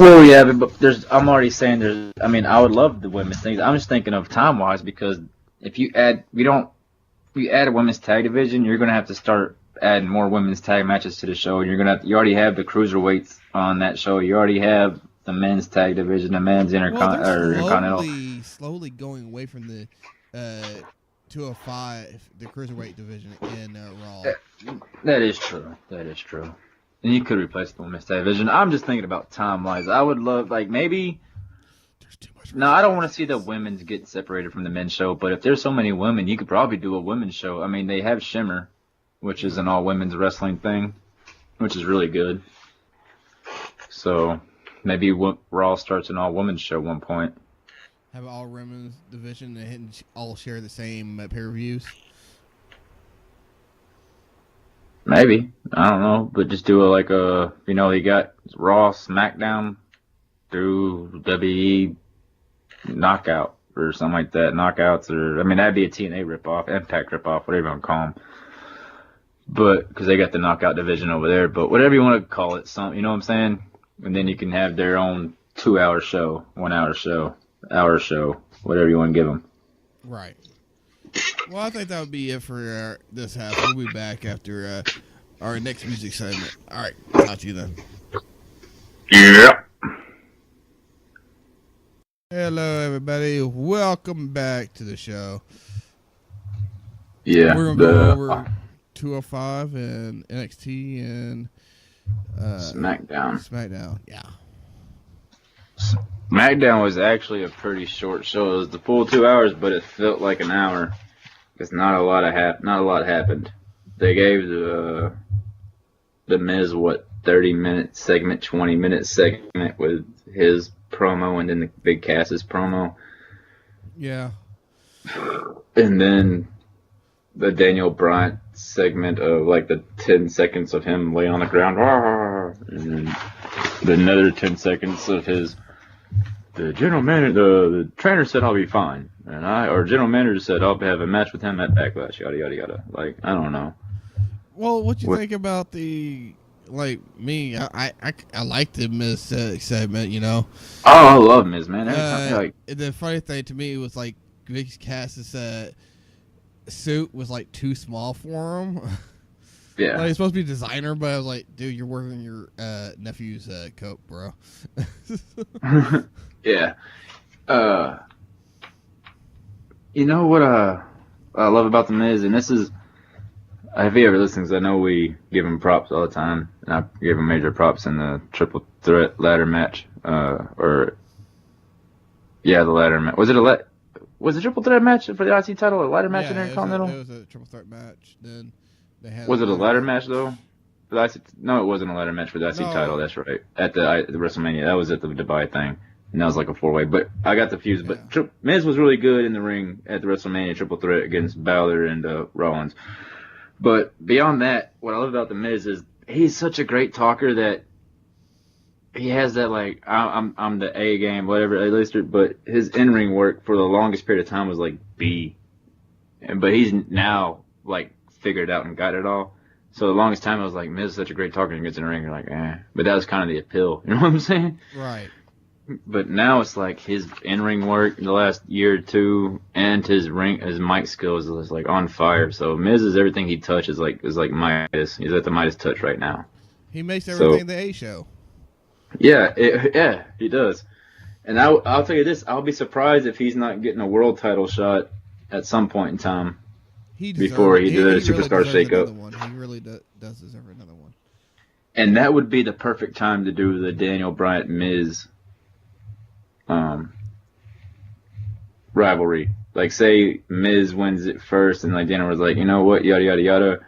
Well, yeah, but I'm already saying there's. I mean, I would love the women's things. I'm just thinking of time wise because if you add a women's tag division, you're gonna have to start adding more women's tag matches to the show. You already have the cruiserweights on that show. You already have the men's tag division, the men's intercontinental. Slowly going away from the 205, the cruiserweight division in Raw. That is true. And you could replace the women's tag division. I'm just thinking about time-wise. I would love, like, maybe. There's too much. No, I don't want to see the women's get separated from the men's show. But if there's so many women, you could probably do a women's show. I mean, they have Shimmer, which is an all-women's wrestling thing, which is really good. So maybe Raw starts an all-women's show at one point. Have an all-women's division and all share the same pay-per-views. Maybe. I don't know. But just do it you got Raw, SmackDown through WWE Knockout or something like that. Knockouts that'd be a TNA ripoff, Impact ripoff, whatever you want to call them. But, because they got the Knockout division over there. But whatever you want to call it, you know what I'm saying? And then you can have their own 2-hour show, 1-hour show, hour show, whatever you want to give them. Right. Well, I think that would be it for this half. We'll be back after our next music segment. All right. Talk to you then. Yeah. Hello, everybody. Welcome back to the show. Yeah. We're going to go over 205 and NXT and SmackDown. Yeah. SmackDown was actually a pretty short show. It was the full 2 hours, but it felt like an hour because not a lot happened. They gave the Miz 30-minute segment, 20-minute segment with his promo, and then the Big Cass's promo. Yeah. And then the Daniel Bryan segment of like the 10 seconds of him laying on the ground, and then another 10 seconds of his. The general manager, the trainer said I'll be fine, and general manager said I'll have a match with him at Backlash, yada yada yada. Like, I don't know. Well, what you think about me? I like the Miz segment, you know. Oh, I love Miz, man. The funny thing to me was like Big Cass's suit was like too small for him. Yeah. Like, it's supposed to be designer, but I was like, dude, you're wearing your nephew's coat, bro. Yeah. You know what I love about the Miz, and this is, if he ever listens, I know we give him props all the time, and I gave him major props in the triple threat ladder match, the ladder match. Was it a triple threat match for the IC title, or a ladder match in Intercontinental? It was a triple threat match. Then they had. Was it a ladder match though? No, it wasn't a ladder match for the IC title. That's right. At the WrestleMania, that was at the Dubai thing, and that was like a 4-way. But I got confused. Yeah. But Miz was really good in the ring at the WrestleMania triple threat against Balor and Rollins. But beyond that, what I love about the Miz is he's such a great talker that he has that like I'm the A game, whatever at least. But his in-ring work for the longest period of time was like B, but he's now like figured it out and got it all. So the longest time I was like, Miz is such a great talker and gets in the ring. You're like, eh. But that was kind of the appeal. You know what I'm saying? Right. But now it's like his in-ring work in the last year or two, and his mic skills is like on fire. So Miz is everything he touches is like Midas. He's at the Midas touch right now. He makes everything the A show. Yeah, he does. And I'll tell you this: I'll be surprised if he's not getting a world title shot at some point in time. Before he did a superstar shakeup. He really does deserve another one. And that would be the perfect time to do the Daniel Bryan Miz rivalry. Like, say Miz wins it first, and like Daniel was like, you know what, yada yada yada.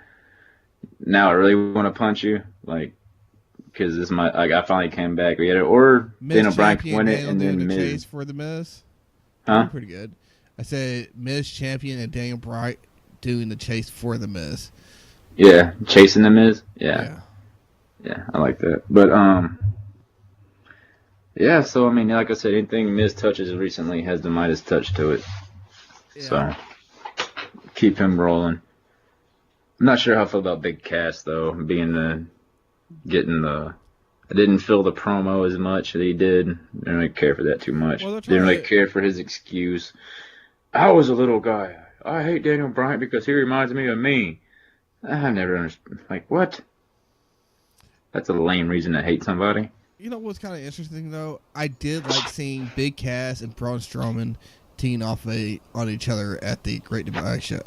Now I really want to punch you, like, because I finally came back. Or Miz Daniel Bryan can win it, and then Miz chase for the Miz. Huh? Pretty good. I said Miz champion and Daniel Bryan doing the chase for the Miz. Yeah, chasing the Miz. Yeah, I like that. But yeah. So I mean, like I said, anything Miz touches recently has the Midas touch to it. Yeah. So keep him rolling. I'm not sure how I feel about Big Cass though, I didn't feel the promo as much that he did. Didn't really care for that too much. Well, Didn't really care for his excuse. I was a little guy. I hate Daniel Bryan because he reminds me of me. I never understood. Like, what? That's a lame reason to hate somebody. You know what's kind of interesting though? I did like seeing Big Cass and Braun Strowman teeing off on each other at the Great Divide Show.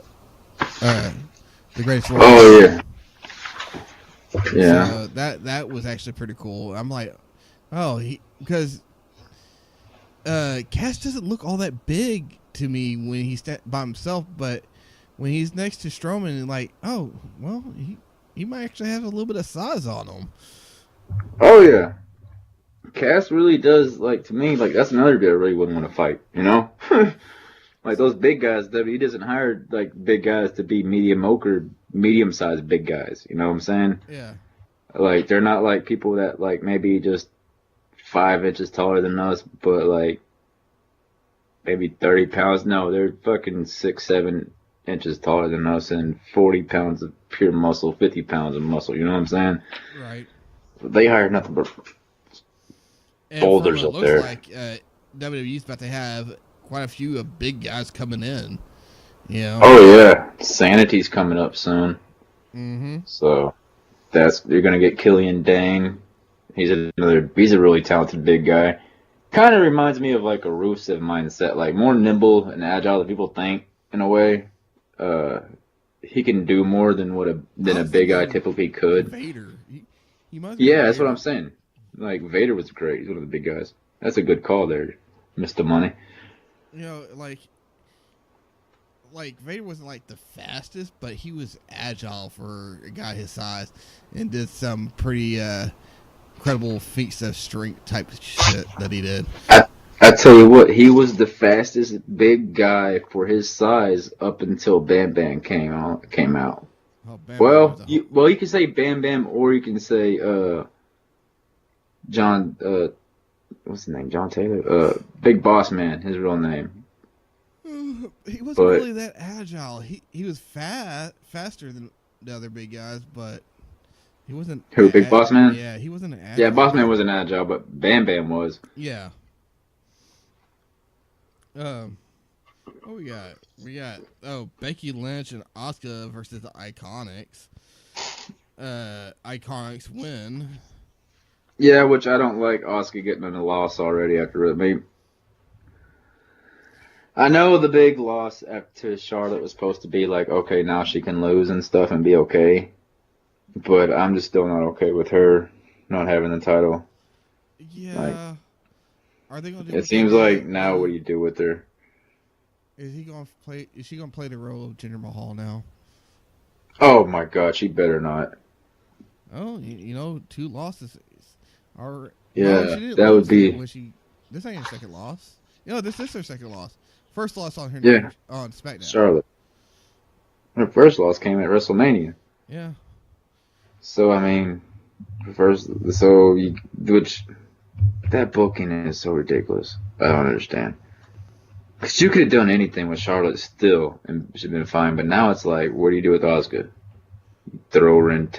The Greatest Royal. Oh yeah. Yeah. So that was actually pretty cool. I'm like, because Cass doesn't look all that big to me when he's by himself, but when he's next to Strowman, like, oh well, he might actually have a little bit of size on him. Oh yeah. Cass really does, like, to me, like, that's another dude I really wouldn't want to fight, you know? Like, those big guys, WWE doesn't hire, like, big guys to be medium-sized big guys, you know what I'm saying? Yeah. Like, they're not, like, people that, like, maybe just 5 inches taller than us, but, like, maybe 30 pounds. No, they're fucking 6, 7 inches taller than us and 40 pounds of pure muscle, 50 pounds of muscle, you know what I'm saying? Right. They hire nothing but boulders up there. Looks like WWE's about to have quite a few big guys coming in. You know? Oh yeah, Sanity's coming up soon. Mm-hmm. So you're gonna get Killian Dane. He's a really talented big guy. Kind of reminds me of like a Rusev mindset, like more nimble and agile than people think in a way. He can do more than a big guy typically could. Vader. He must yeah, that's what I'm saying. Like, Vader was great. He's one of the big guys. That's a good call there, Mr. Money. You know, like Vader wasn't, like, the fastest, but he was agile for a guy his size and did some pretty incredible feats of strength type shit that he did. I tell you what, he was the fastest big guy for his size up until Bam Bam came out. Oh, Bam Well, Bam you can say Bam Bam, or you can say John. What's his name? John Taylor. Big Boss Man. His real name. He wasn't really that agile. He was faster than the other big guys, but he wasn't. Big Boss Man? Yeah, he wasn't agile. Yeah, Boss Man wasn't agile, but Bam Bam was. Yeah. What we got? We got Becky Lynch and Asuka versus the Iconics. Iconics win. Yeah, which I don't like Asuka getting a loss already after it. I mean, I know the big loss to Charlotte was supposed to be like, okay, now she can lose and stuff and be okay. But I'm just still not okay with her not having the title. Yeah. Like, are they gonna do it seems like now what do you do with her? Is she gonna play the role of Jinder Mahal now? Oh my god, she better not. Oh, you know, 2 losses are. Yeah, that would be. This ain't her second loss. You know, this is her second loss. First loss on her on SmackDown. Charlotte. Her first loss came at WrestleMania. Yeah. So I mean, that booking is so ridiculous. I don't understand. Because you could have done anything with Charlotte still and she'd been fine, but now it's like, what do you do with Asuka? Throw her in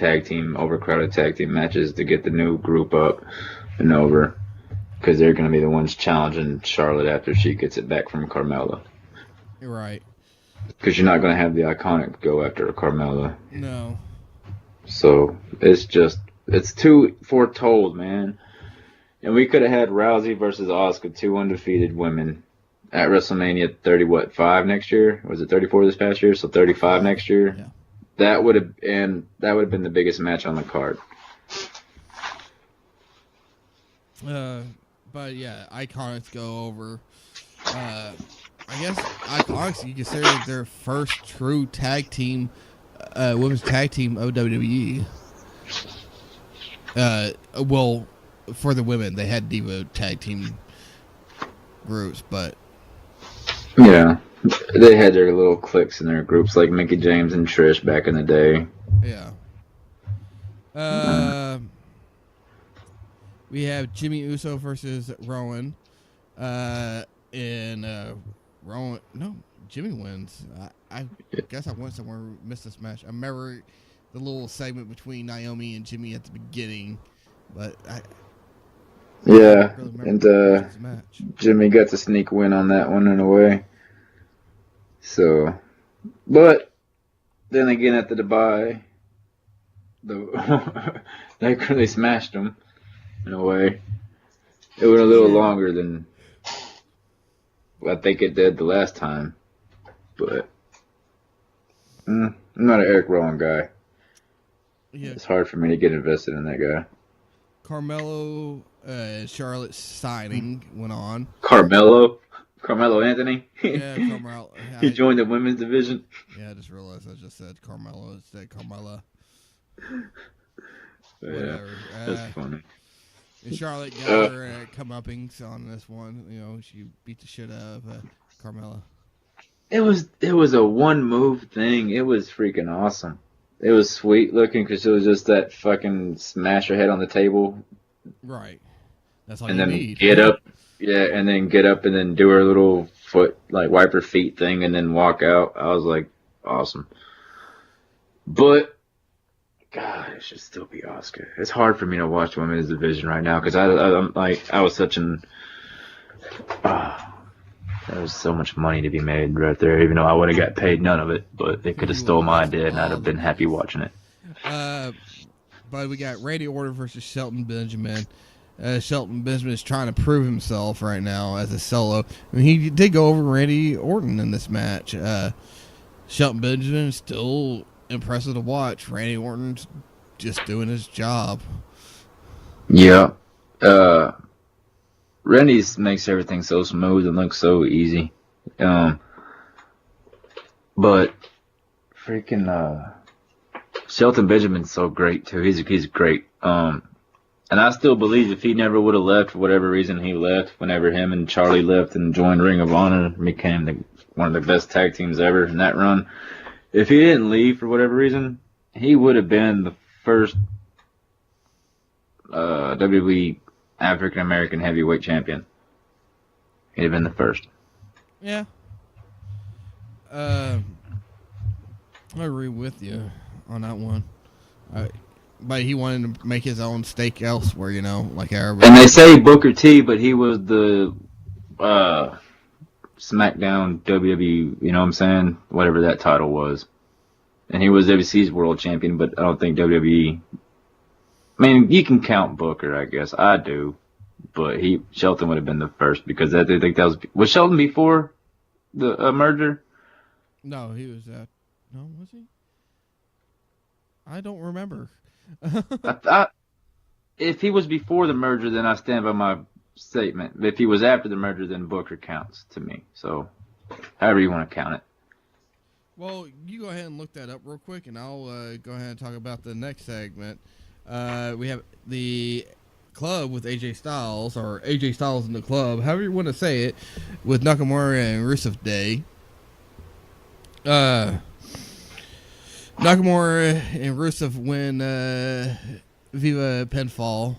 overcrowded tag team matches to get the new group up and over. Because they're going to be the ones challenging Charlotte after she gets it back from Carmella. You're right. Because you're not going to have the Iconic go after Carmella. No. So, it's too foretold, man. And we could have had Rousey versus Asuka, 2 undefeated women, at WrestleMania 5 next year? Was it 34 this past year? So 35 next year? Yeah. That would have been the biggest match on the card. But yeah, Iconics go over. I guess Iconics, you consider their first true tag team, women's tag team of WWE. Well, for the women, they had Diva tag team groups, but Yeah. They had their little cliques in their groups, like Mickey James and Trish back in the day. Yeah. Uh, We have Jimmy Uso versus Rowan. Rowan, no, Jimmy wins. I guess I went somewhere and missed this match. I remember the little segment between Naomi and Jimmy at the beginning, but I yeah, don't really and remember this match. Jimmy got the sneak win on that one in a way. So, but then again at the Dubai, they smashed him in a way. It went a little longer than I think it did the last time, but I'm not an Eric Rowan guy. Yeah, It's hard for me to get invested in that guy. Carmelo Charlotte signing went on. Carmelo Anthony. Yeah, Carmelo. He joined the women's division. Yeah, I just realized I just said Carmelo instead of Carmella. Yeah, Whatever. that's funny. And Charlotte got her comeuppings on this one. You know, she beat the shit out of Carmella. It was a one move thing. It was freaking awesome. It was sweet looking because it was just that fucking smash her head on the table. Right. That's all And you then need. get up. Yeah, and then get up and then do her little foot, like wipe her feet thing and then walk out. I was like, awesome. But, God, it should still be Asuka. It's hard for me to watch women's division right now because I was such an. There was so much money to be made right there, even though I would have got paid none of it. But they could have stole my idea, and I'd have been happy watching it. But we got Randy Orton versus Shelton Benjamin. Shelton Benjamin is trying to prove himself right now as a solo. I mean, he did go over Randy Orton in this match. Shelton Benjamin is still impressive to watch. Randy Orton's just doing his job. Yeah. Randy's makes everything so smooth and looks so easy. But freaking Shelton Benjamin's so great too. He's great. And I still believe if he never would have left for whatever reason he left, whenever him and Charlie left and joined Ring of Honor, became one of the best tag teams ever in that run. If he didn't leave for whatever reason, he would have been the first WWE African American heavyweight champion. He'd have been the first. Yeah. I agree with you on that one. But he wanted to make his own stake elsewhere, you know, like everybody. And they say Booker T, but he was the SmackDown WWE, you know what I'm saying? Whatever that title was. And he was WWE's world champion, but I don't think WWE. I mean, you can count Booker, I guess. I do. But Shelton would have been the first because I think that was Shelton before the merger? No, he was no, was he? I don't remember. If he was before the merger, then I stand by my statement. If he was after the merger, then Booker counts to me. So, however you want to count it. Well, you go ahead and look that up real quick, and I'll go ahead and talk about the next segment. We have the club with AJ Styles, or AJ Styles in the club, however you want to say it, with Nakamura and Rusev Day. Nakamura and Rusev win Viva Pinfall.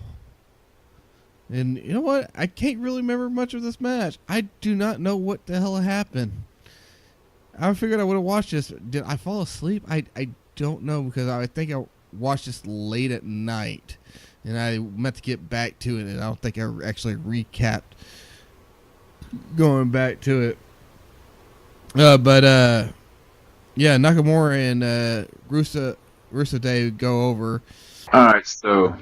And you know what? I can't really remember much of this match. I do not know what the hell happened. I figured I would have watched this. Did I fall asleep? I don't know because I think I watched this late at night. And I meant to get back to it, and I don't think I actually recapped going back to it. Yeah, Nakamura and Rusev Day go over. All right, so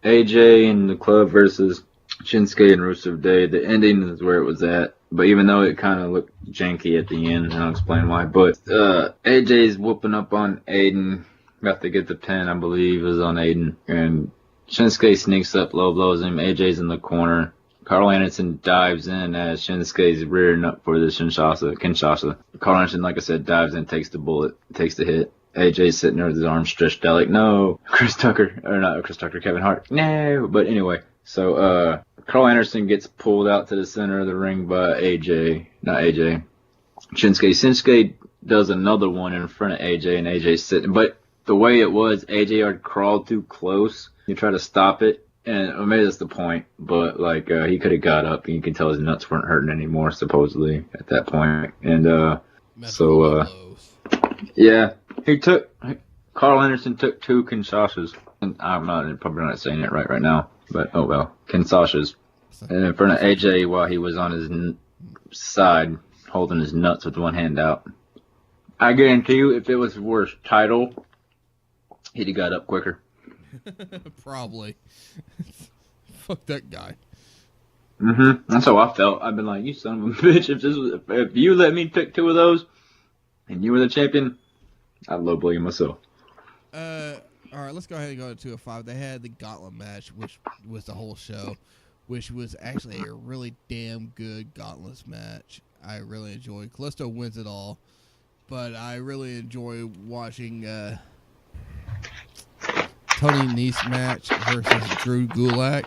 AJ and the club versus Shinsuke and Rusev Day. The ending is where it was at, but even though it kind of looked janky at the end, and I'll explain why. But AJ's whooping up on Aiden. Got to get the pin, I believe, is on Aiden, and Shinsuke sneaks up, low blows him. AJ's in the corner. Carl Anderson dives in as Shinsuke's rearing up for the Kinshasa. Carl Anderson, like I said, dives in, takes the bullet, takes the hit. AJ's sitting there with his arms stretched out like, no. Kevin Hart, no. But anyway, so Carl Anderson gets pulled out to the center of the ring by AJ. Not AJ. Shinsuke does another one in front of AJ, and AJ's sitting. But the way it was, AJ had crawled too close. He tried to stop it, and maybe that's the point. But like he could have got up, and you can tell his nuts weren't hurting anymore, supposedly at that point. And yeah, Carl Anderson took 2 Kinshasas, and I'm probably not saying it right now, but oh well, Kinshasas, and in front of AJ while he was on his side holding his nuts with one hand out. I guarantee you, if it was worse title, he'd have got up quicker. Probably. Fuck that guy. That's how I felt. I've been like, you son of a bitch. If you let me pick 2 of those, and you were the champion, I'd low blow you myself. All right, let's go ahead and go to 205. They had the Gauntlet match, which was the whole show, which was actually a really damn good Gauntlet match. I really enjoyed. Kalisto wins it all, but I really enjoy watching Tony Nese match versus Drew Gulak.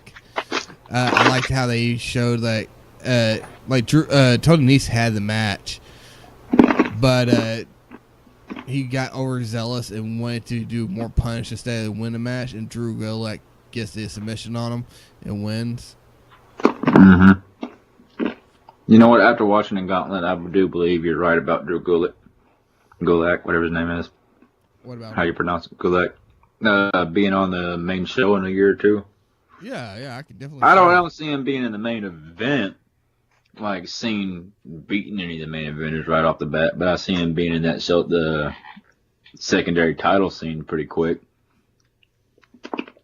I liked how they showed that Tony Nese had the match, but he got overzealous and wanted to do more punish instead of win the match, and Drew Gulak gets the submission on him and wins. You know what? After watching the Gauntlet, I do believe you're right about Drew Gulak, whatever his name is. What about how you pronounce it? Gulak. Being on the main show in a year or 2. Yeah, I could definitely. I don't see him being in the main event, like beating any of the main eventers right off the bat. But I see him being in that show, the secondary title scene, pretty quick.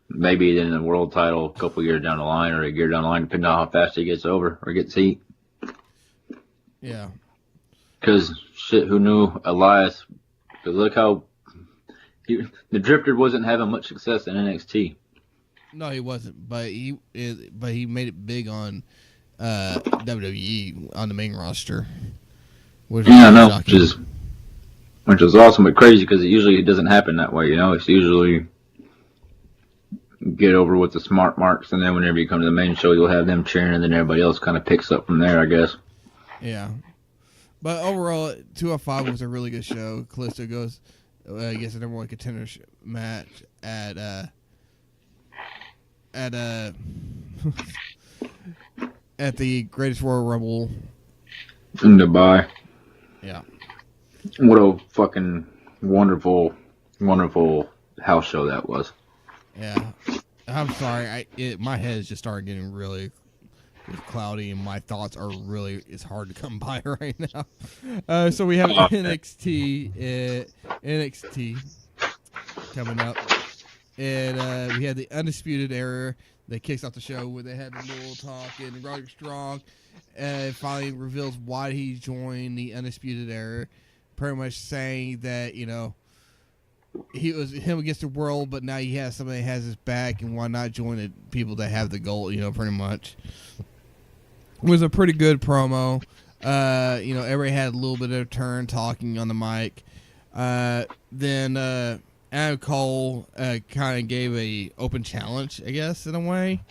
Maybe in the world title a couple years down the line, or a year down the line, depending on how fast he gets over or gets heat. Yeah. Because shit, who knew Elias? Because look how the Drifter wasn't having much success in NXT. No, he wasn't, but he made it big on WWE on the main roster. Which is awesome, but crazy because it usually doesn't happen that way. You know, it's usually get over with the smart marks, and then whenever you come to the main show, you'll have them cheering, and then everybody else kind of picks up from there, I guess. Yeah, but overall, 205 was a really good show. Kalisto goes, I guess, the number 1 contender match at at the Greatest Royal Rumble in Dubai. Yeah. What a fucking wonderful house show that was. Yeah. I'm sorry. My head is just starting getting really cloudy, and my thoughts are really, it's hard to come by right now. So we have NXT coming up. And we had the Undisputed Era that kicks off the show where they had the little talk, and Roderick Strong finally reveals why he joined the Undisputed Era, pretty much saying that, you know, he was him against the world, but now he has somebody that has his back, and why not join the people that have the goal, you know, pretty much. It was a pretty good promo. You know, everybody had a little bit of a turn talking on the mic. Then Adam Cole kind of gave a open challenge, I guess, in a way,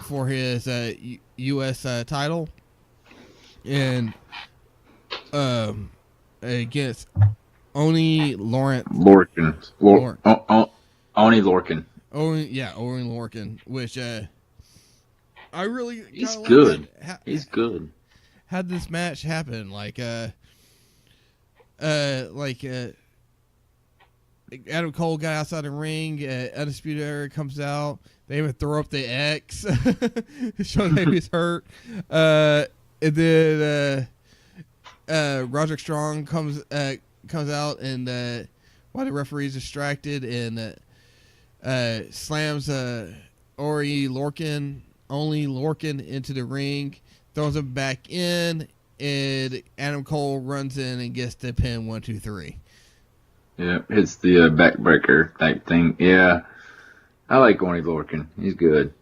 for his U.S. Title, and against Oney Lorcan. Oney Lorcan. Oney Lorcan, which I really he's good. He's good. How'd this match happen? Like Adam Cole got outside the ring. Undisputed Era comes out. They even throw up the X, showing that he's hurt. And then Roderick Strong comes out, and while the referee's distracted, and slams Oney Lorcan into the ring, throws him back in, and Adam Cole runs in and gets the pin 1, 2, 3. Yeah, it's the backbreaker type thing. Yeah, I like Oney Lorcan. He's good.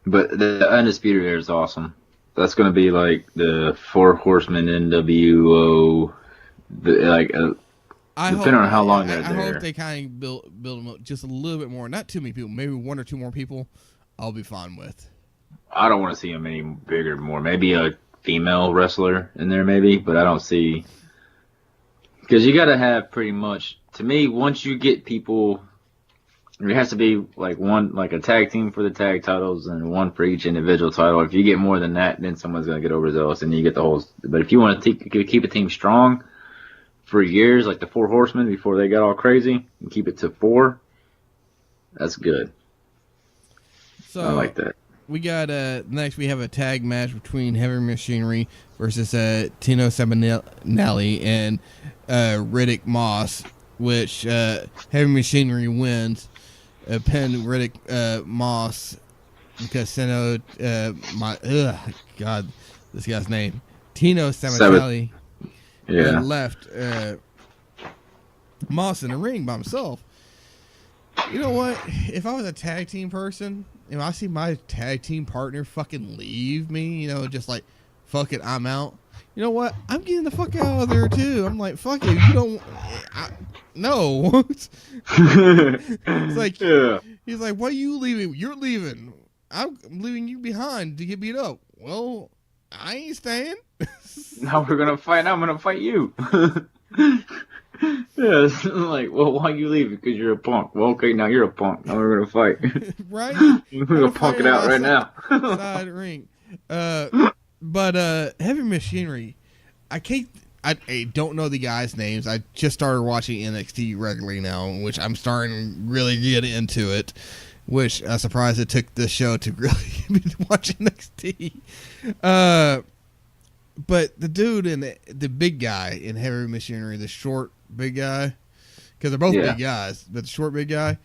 But the Undisputed Era is awesome. That's going to be like the Four Horsemen NWO. Depending on how long they're there. I hope they kind of build them up just a little bit more. Not too many people. Maybe 1 or 2 more people. I'll be fine with. I don't want to see them any bigger, more. Maybe a female wrestler in there maybe, but I don't see, because you got to have pretty much, to me, once you get people, there has to be like one, like a tag team for the tag titles and one for each individual title. If you get more than that, then someone's going to get overzealous and you get the whole, but if you want to keep a team strong for years, like the Four Horsemen before they got all crazy, and keep it to 4, that's good. So I like that. We got next. We have a tag match between Heavy Machinery versus Tino Sabanelli and Riddick Moss, which Heavy Machinery wins. Pin Riddick Moss because God, this guy's name Tino Sabanelli left Moss in the ring by himself. You know what? If I was a tag team person, if I see my tag team partner fucking leave me, you know, just like, fuck it, I'm out. You know what? I'm getting the fuck out of there too. I'm like, fuck it, you don't. No. It's like, yeah. He's like, why are you leaving? You're leaving. I'm leaving you behind to get beat up. Well, I ain't staying. Now we're gonna fight. I'm gonna fight you. Yeah, it's like, well, why you leaving? Because you're a punk. Well, okay, now you're a punk. Now we're gonna fight. Right? We're gonna punk it out right now. Side ring. But Heavy Machinery, I don't know the guys' names. I just started watching NXT regularly now, which I'm starting to really get into it. Which I'm surprised it took this show to really be watching NXT. But the dude and the big guy in Heavy Machinery, the short big guy, because they're both big guys, but the short big guy,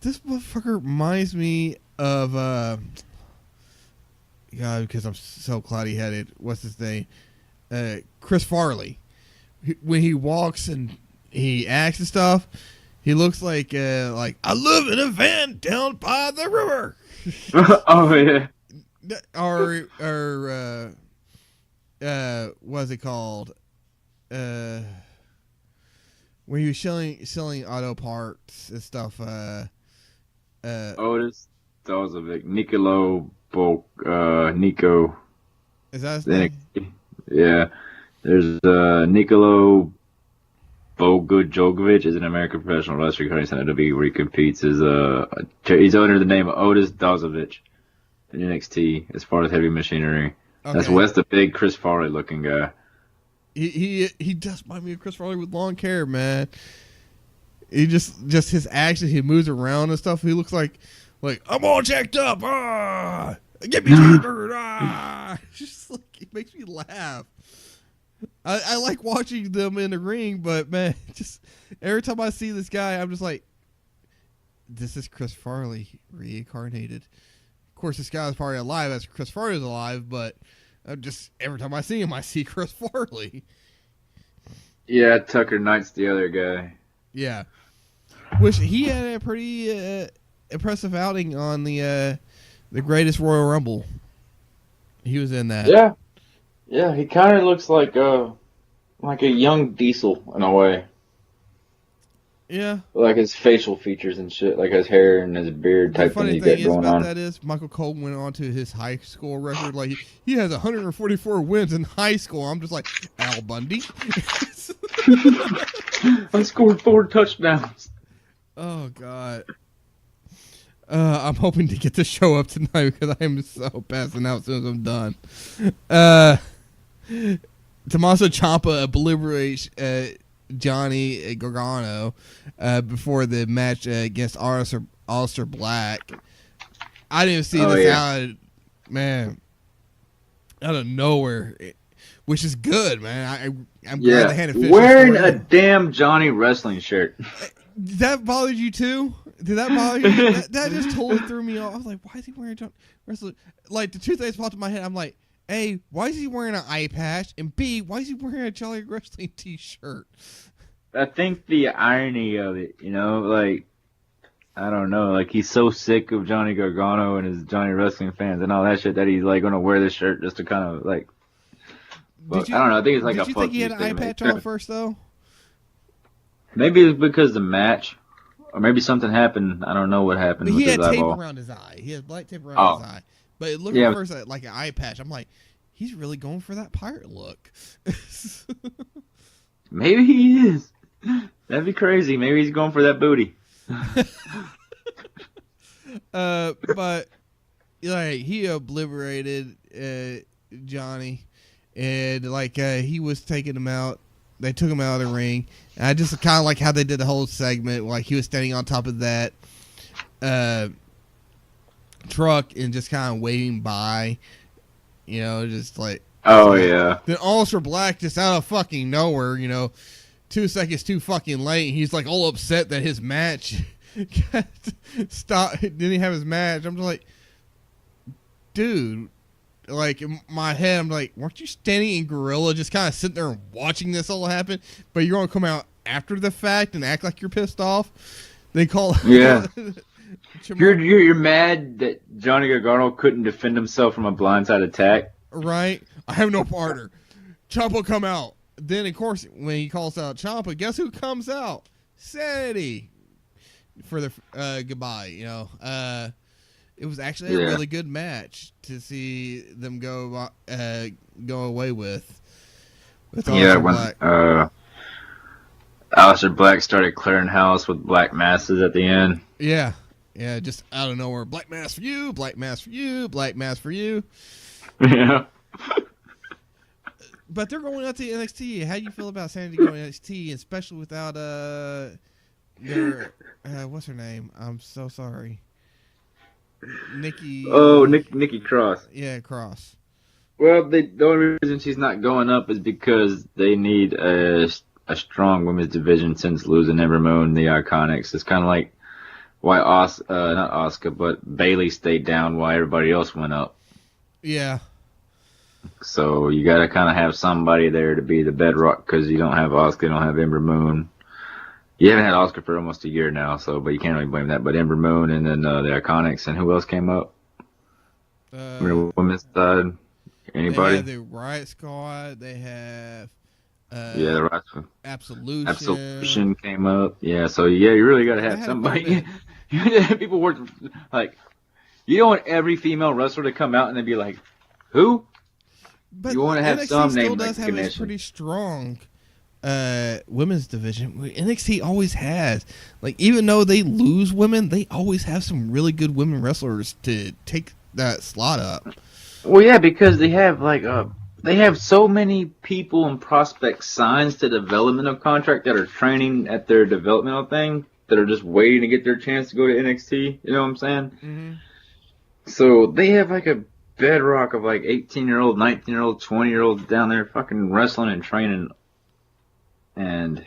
this motherfucker reminds me of God, because I'm so cloudy headed. What's his name? Chris Farley. When he walks and he acts and stuff, he looks like I live in a van down by the river. Oh yeah. Or what's it called? When he was selling auto parts and stuff. Otis Dozovic, Nico. Is that his name? Yeah. There's Nicolo Bogujovic is an American professional wrestler currently signed to WWE where he competes as he's under the name of Otis Dozovic in NXT as far as Heavy Machinery. Okay. That's West, the big Chris Farley looking guy. He does remind me of Chris Farley with long hair, man. He just his action, he moves around and stuff. He looks like I'm all jacked up. Get me to just like it makes me laugh. I like watching them in the ring, but man, just every time I see this guy, I'm just like, this is Chris Farley reincarnated. Of course, this guy is probably alive as Chris Farley is alive, but just every time I see him, I see Chris Farley. Yeah, Tucker Knight's the other guy. Yeah, which he had a pretty impressive outing on the Greatest Royal Rumble. He was in that. Yeah, he kind of looks like a young Diesel in a way. Yeah. Like his facial features and shit, like his hair and his beard type thing he got going on. That is, Michael Cole went on to his high school record. Like he has 144 wins in high school. I'm just like, Al Bundy. I scored 4 touchdowns. Oh God. I'm hoping to get the show up tonight because I am so passing out as soon as I'm done. Tommaso Ciampa obliterates Johnny Gargano before the match against Aleister Black. I didn't see this out, man, out of nowhere, which is good, man. I'm glad they had it wearing a damn Johnny Wrestling shirt. Did that bother you too? Did that bother you? that just totally threw me off. I was like, why is he wearing Johnny Wrestling? Like, the two things popped in my head. I'm like, A, why is he wearing an eye patch? And B, why is he wearing a Johnny Wrestling t-shirt? I think the irony of it, you know, like, I don't know, like, he's so sick of Johnny Gargano and his Johnny Wrestling fans and all that shit that he's, like, going to wear this shirt just to kind of, like, but I don't know, I think it's like a fuck you. Did you think he had an eye patch on first, though? Maybe it's because the match, or maybe something happened. I don't know what happened with his eyeball. He had tape around his eye. He had black tape around his eye. But it looked at first like an eye patch. I'm like, he's really going for that pirate look. Maybe he is. That'd be crazy. Maybe he's going for that booty. But like he obliterated Johnny, and like he was taking him out. They took him out of the ring. And I just kind of like how they did the whole segment. Like he was standing on top of that truck and just kind of waving by. You know, just like. Oh, yeah. Then Aleister Black just out of fucking nowhere, 2 seconds too fucking late. He's like all upset that his match stopped. Didn't he have his match? I'm just like, dude. Like in my head, I'm like, weren't you standing in Gorilla just kind of sitting there and watching this all happen? But you're gonna come out after the fact and act like you're pissed off. They call yeah. You're mad that Johnny Gargano couldn't defend himself from a blindside attack. Right? I have no partner. Ciampa come out. Then, of course, when he calls out Ciampa, guess who comes out? Sanity. For the goodbye, It was actually a really good match to see them go away with Aleister Black. Aleister Black started clearing house with black masses at the end. Yeah. Yeah, just out of nowhere. Black mass for you, black mass for you, black mass for you. Yeah. But they're going out to NXT. How do you feel about Sanity going to NXT, especially without their what's her name? I'm so sorry. Nikki. Oh, Nikki Cross. Yeah, Cross. Well, the only reason she's not going up is because they need a strong women's division since losing Ember Moon, the Iconics. It's kind of like why not Asuka, but Bayley stayed down while everybody else went up. Yeah. So you got to kind of have somebody there to be the bedrock because you don't have Asuka, you don't have Ember Moon. You haven't had Asuka for almost a year now, but you can't really blame that. But Ember Moon and then the Iconics, and who else came up? Women's side, anybody? They have the Riot Squad. They have the Riot Squad. Absolution. Absolution came up. Yeah, so you really got to have somebody. People were like, you don't want every female wrestler to come out and then be like, who? But you want to have NXT some still name does recognition. have a pretty strong women's division. NXT always has. Like, even though they lose women, they always have some really good women wrestlers to take that slot up. Well, yeah, because they have they have so many people and prospects signed to developmental contract that are training at their developmental thing that are just waiting to get their chance to go to NXT. You know what I'm saying? Mm-hmm. So they have like a bedrock of like 18-year-old, 19-year-old, 20-year-olds down there fucking wrestling and training, and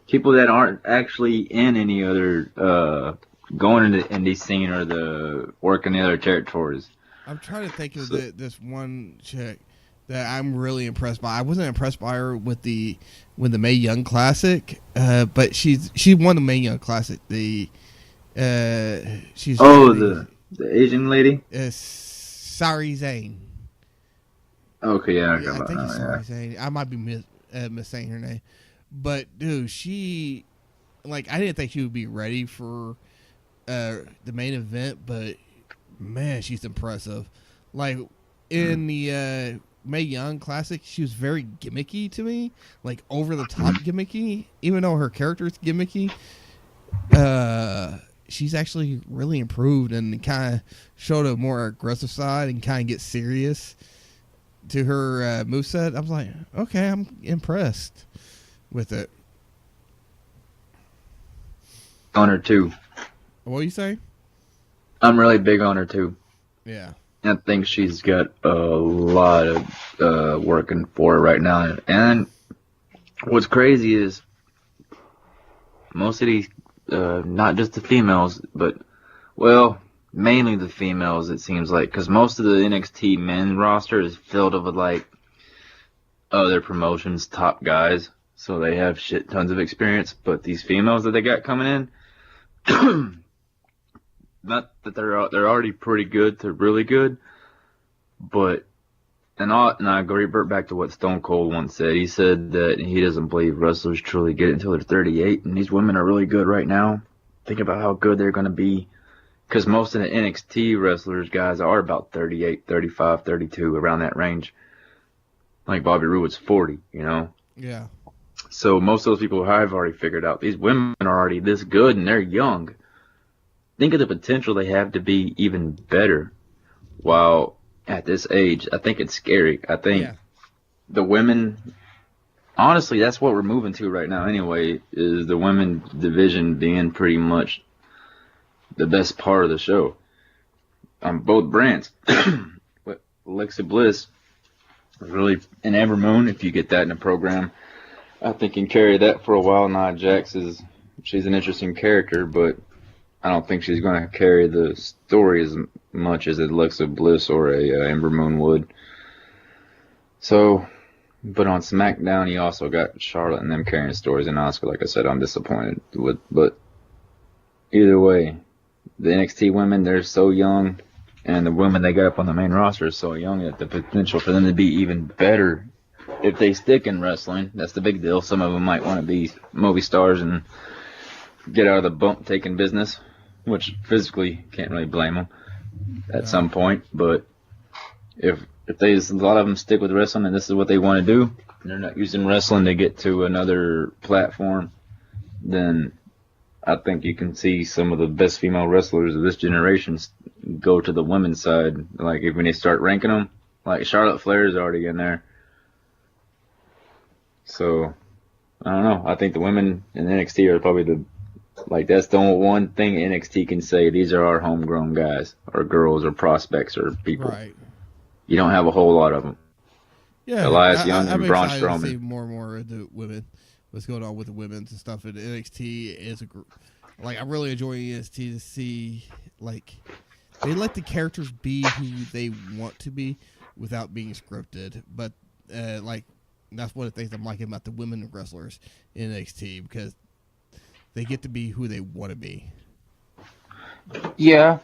people that aren't actually in any other going into the indie scene or the working the other territories. I'm trying to think of this one chick that I'm really impressed by. I wasn't impressed by her with the Mae Young Classic, but she won the Mae Young Classic. The Asian lady. Sari Zayn. Okay, yeah, I think it's Sari Zayn. I might be missaying her name, but dude, I didn't think she would be ready for the main event, but man, she's impressive. Like in the Mae Young Classic, she was very gimmicky to me, like over the top gimmicky. Even though her character is gimmicky, she's actually really improved and kind of showed a more aggressive side and kind of get serious to her moveset. I was like, okay, I'm impressed with it. On her too. What do you say? I'm really big on her too. Yeah. I think she's got a lot of working for her right now. And what's crazy is most of these, not just the females, but, well, mainly the females, it seems like, because most of the NXT men roster is filled with, like, other promotions, top guys, so they have shit tons of experience, but these females that they got coming in, not that they're already pretty good to really good, but, and I go revert back to what Stone Cold once said. He said that he doesn't believe wrestlers truly get it until they're 38, and these women are really good right now. Think about how good they're going to be, because most of the NXT wrestlers, guys, are about 38, 35, 32, around that range. Like Bobby Roode's 40, you know? Yeah. So most of those people have already figured out these women are already this good and they're young. Think of the potential they have to be even better while at this age. I think it's scary. I think the women, honestly, that's what we're moving to right now anyway, is the women division being pretty much the best part of the show on both brands. But Alexa Bliss really, and Amber Moon, if you get that in a program, I think can carry that for a while. Nia Jax she's an interesting character, but I don't think she's going to carry the story as much as Alexa Bliss or a Amber Moon would. So, but on SmackDown, you also got Charlotte and them carrying stories, and Asuka, like I said, I'm disappointed with. But either way, the NXT women, they're so young, and the women they got up on the main roster is so young that the potential for them to be even better if they stick in wrestling, that's the big deal. Some of them might want to be movie stars and get out of the bump taking business, which physically can't really blame them at some point. But if a lot of them stick with wrestling and this is what they want to do, and they're not using wrestling to get to another platform, then I think you can see some of the best female wrestlers of this generation go to the women's side. Like when they start ranking them, like Charlotte Flair is already in there. So I don't know. I think the women in NXT are probably that's the only one thing NXT can say. These are our homegrown guys or girls or prospects or people. Right. You don't have a whole lot of them. Yeah. Elias Young and Braun Strowman. I'm excited to see Strowman. more and more of the women. What's going on with the women's and stuff in NXT is I'm really enjoying NXT to see they let the characters be who they want to be without being scripted. But that's one of the things I'm liking about the women wrestlers in NXT because they get to be who they want to be. Yeah,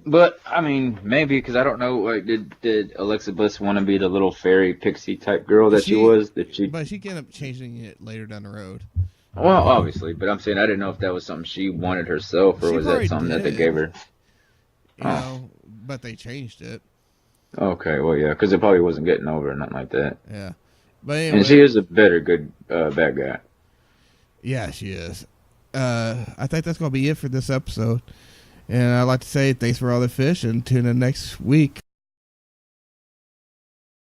but I mean, maybe because I don't know. Like, did Alexa Bliss want to be the little fairy pixie type girl that she was? But she can end up changing it later down the road. Well, obviously, but I'm saying I didn't know if that was something she wanted herself or was that something that they gave her. You know, but they changed it. Okay, well, yeah, because it probably wasn't getting over or nothing like that. Yeah, but anyway, and she is a better good bad guy. Yeah, she is. I think that's going to be it for this episode. And I'd like to say thanks for all the fish and tune in next week.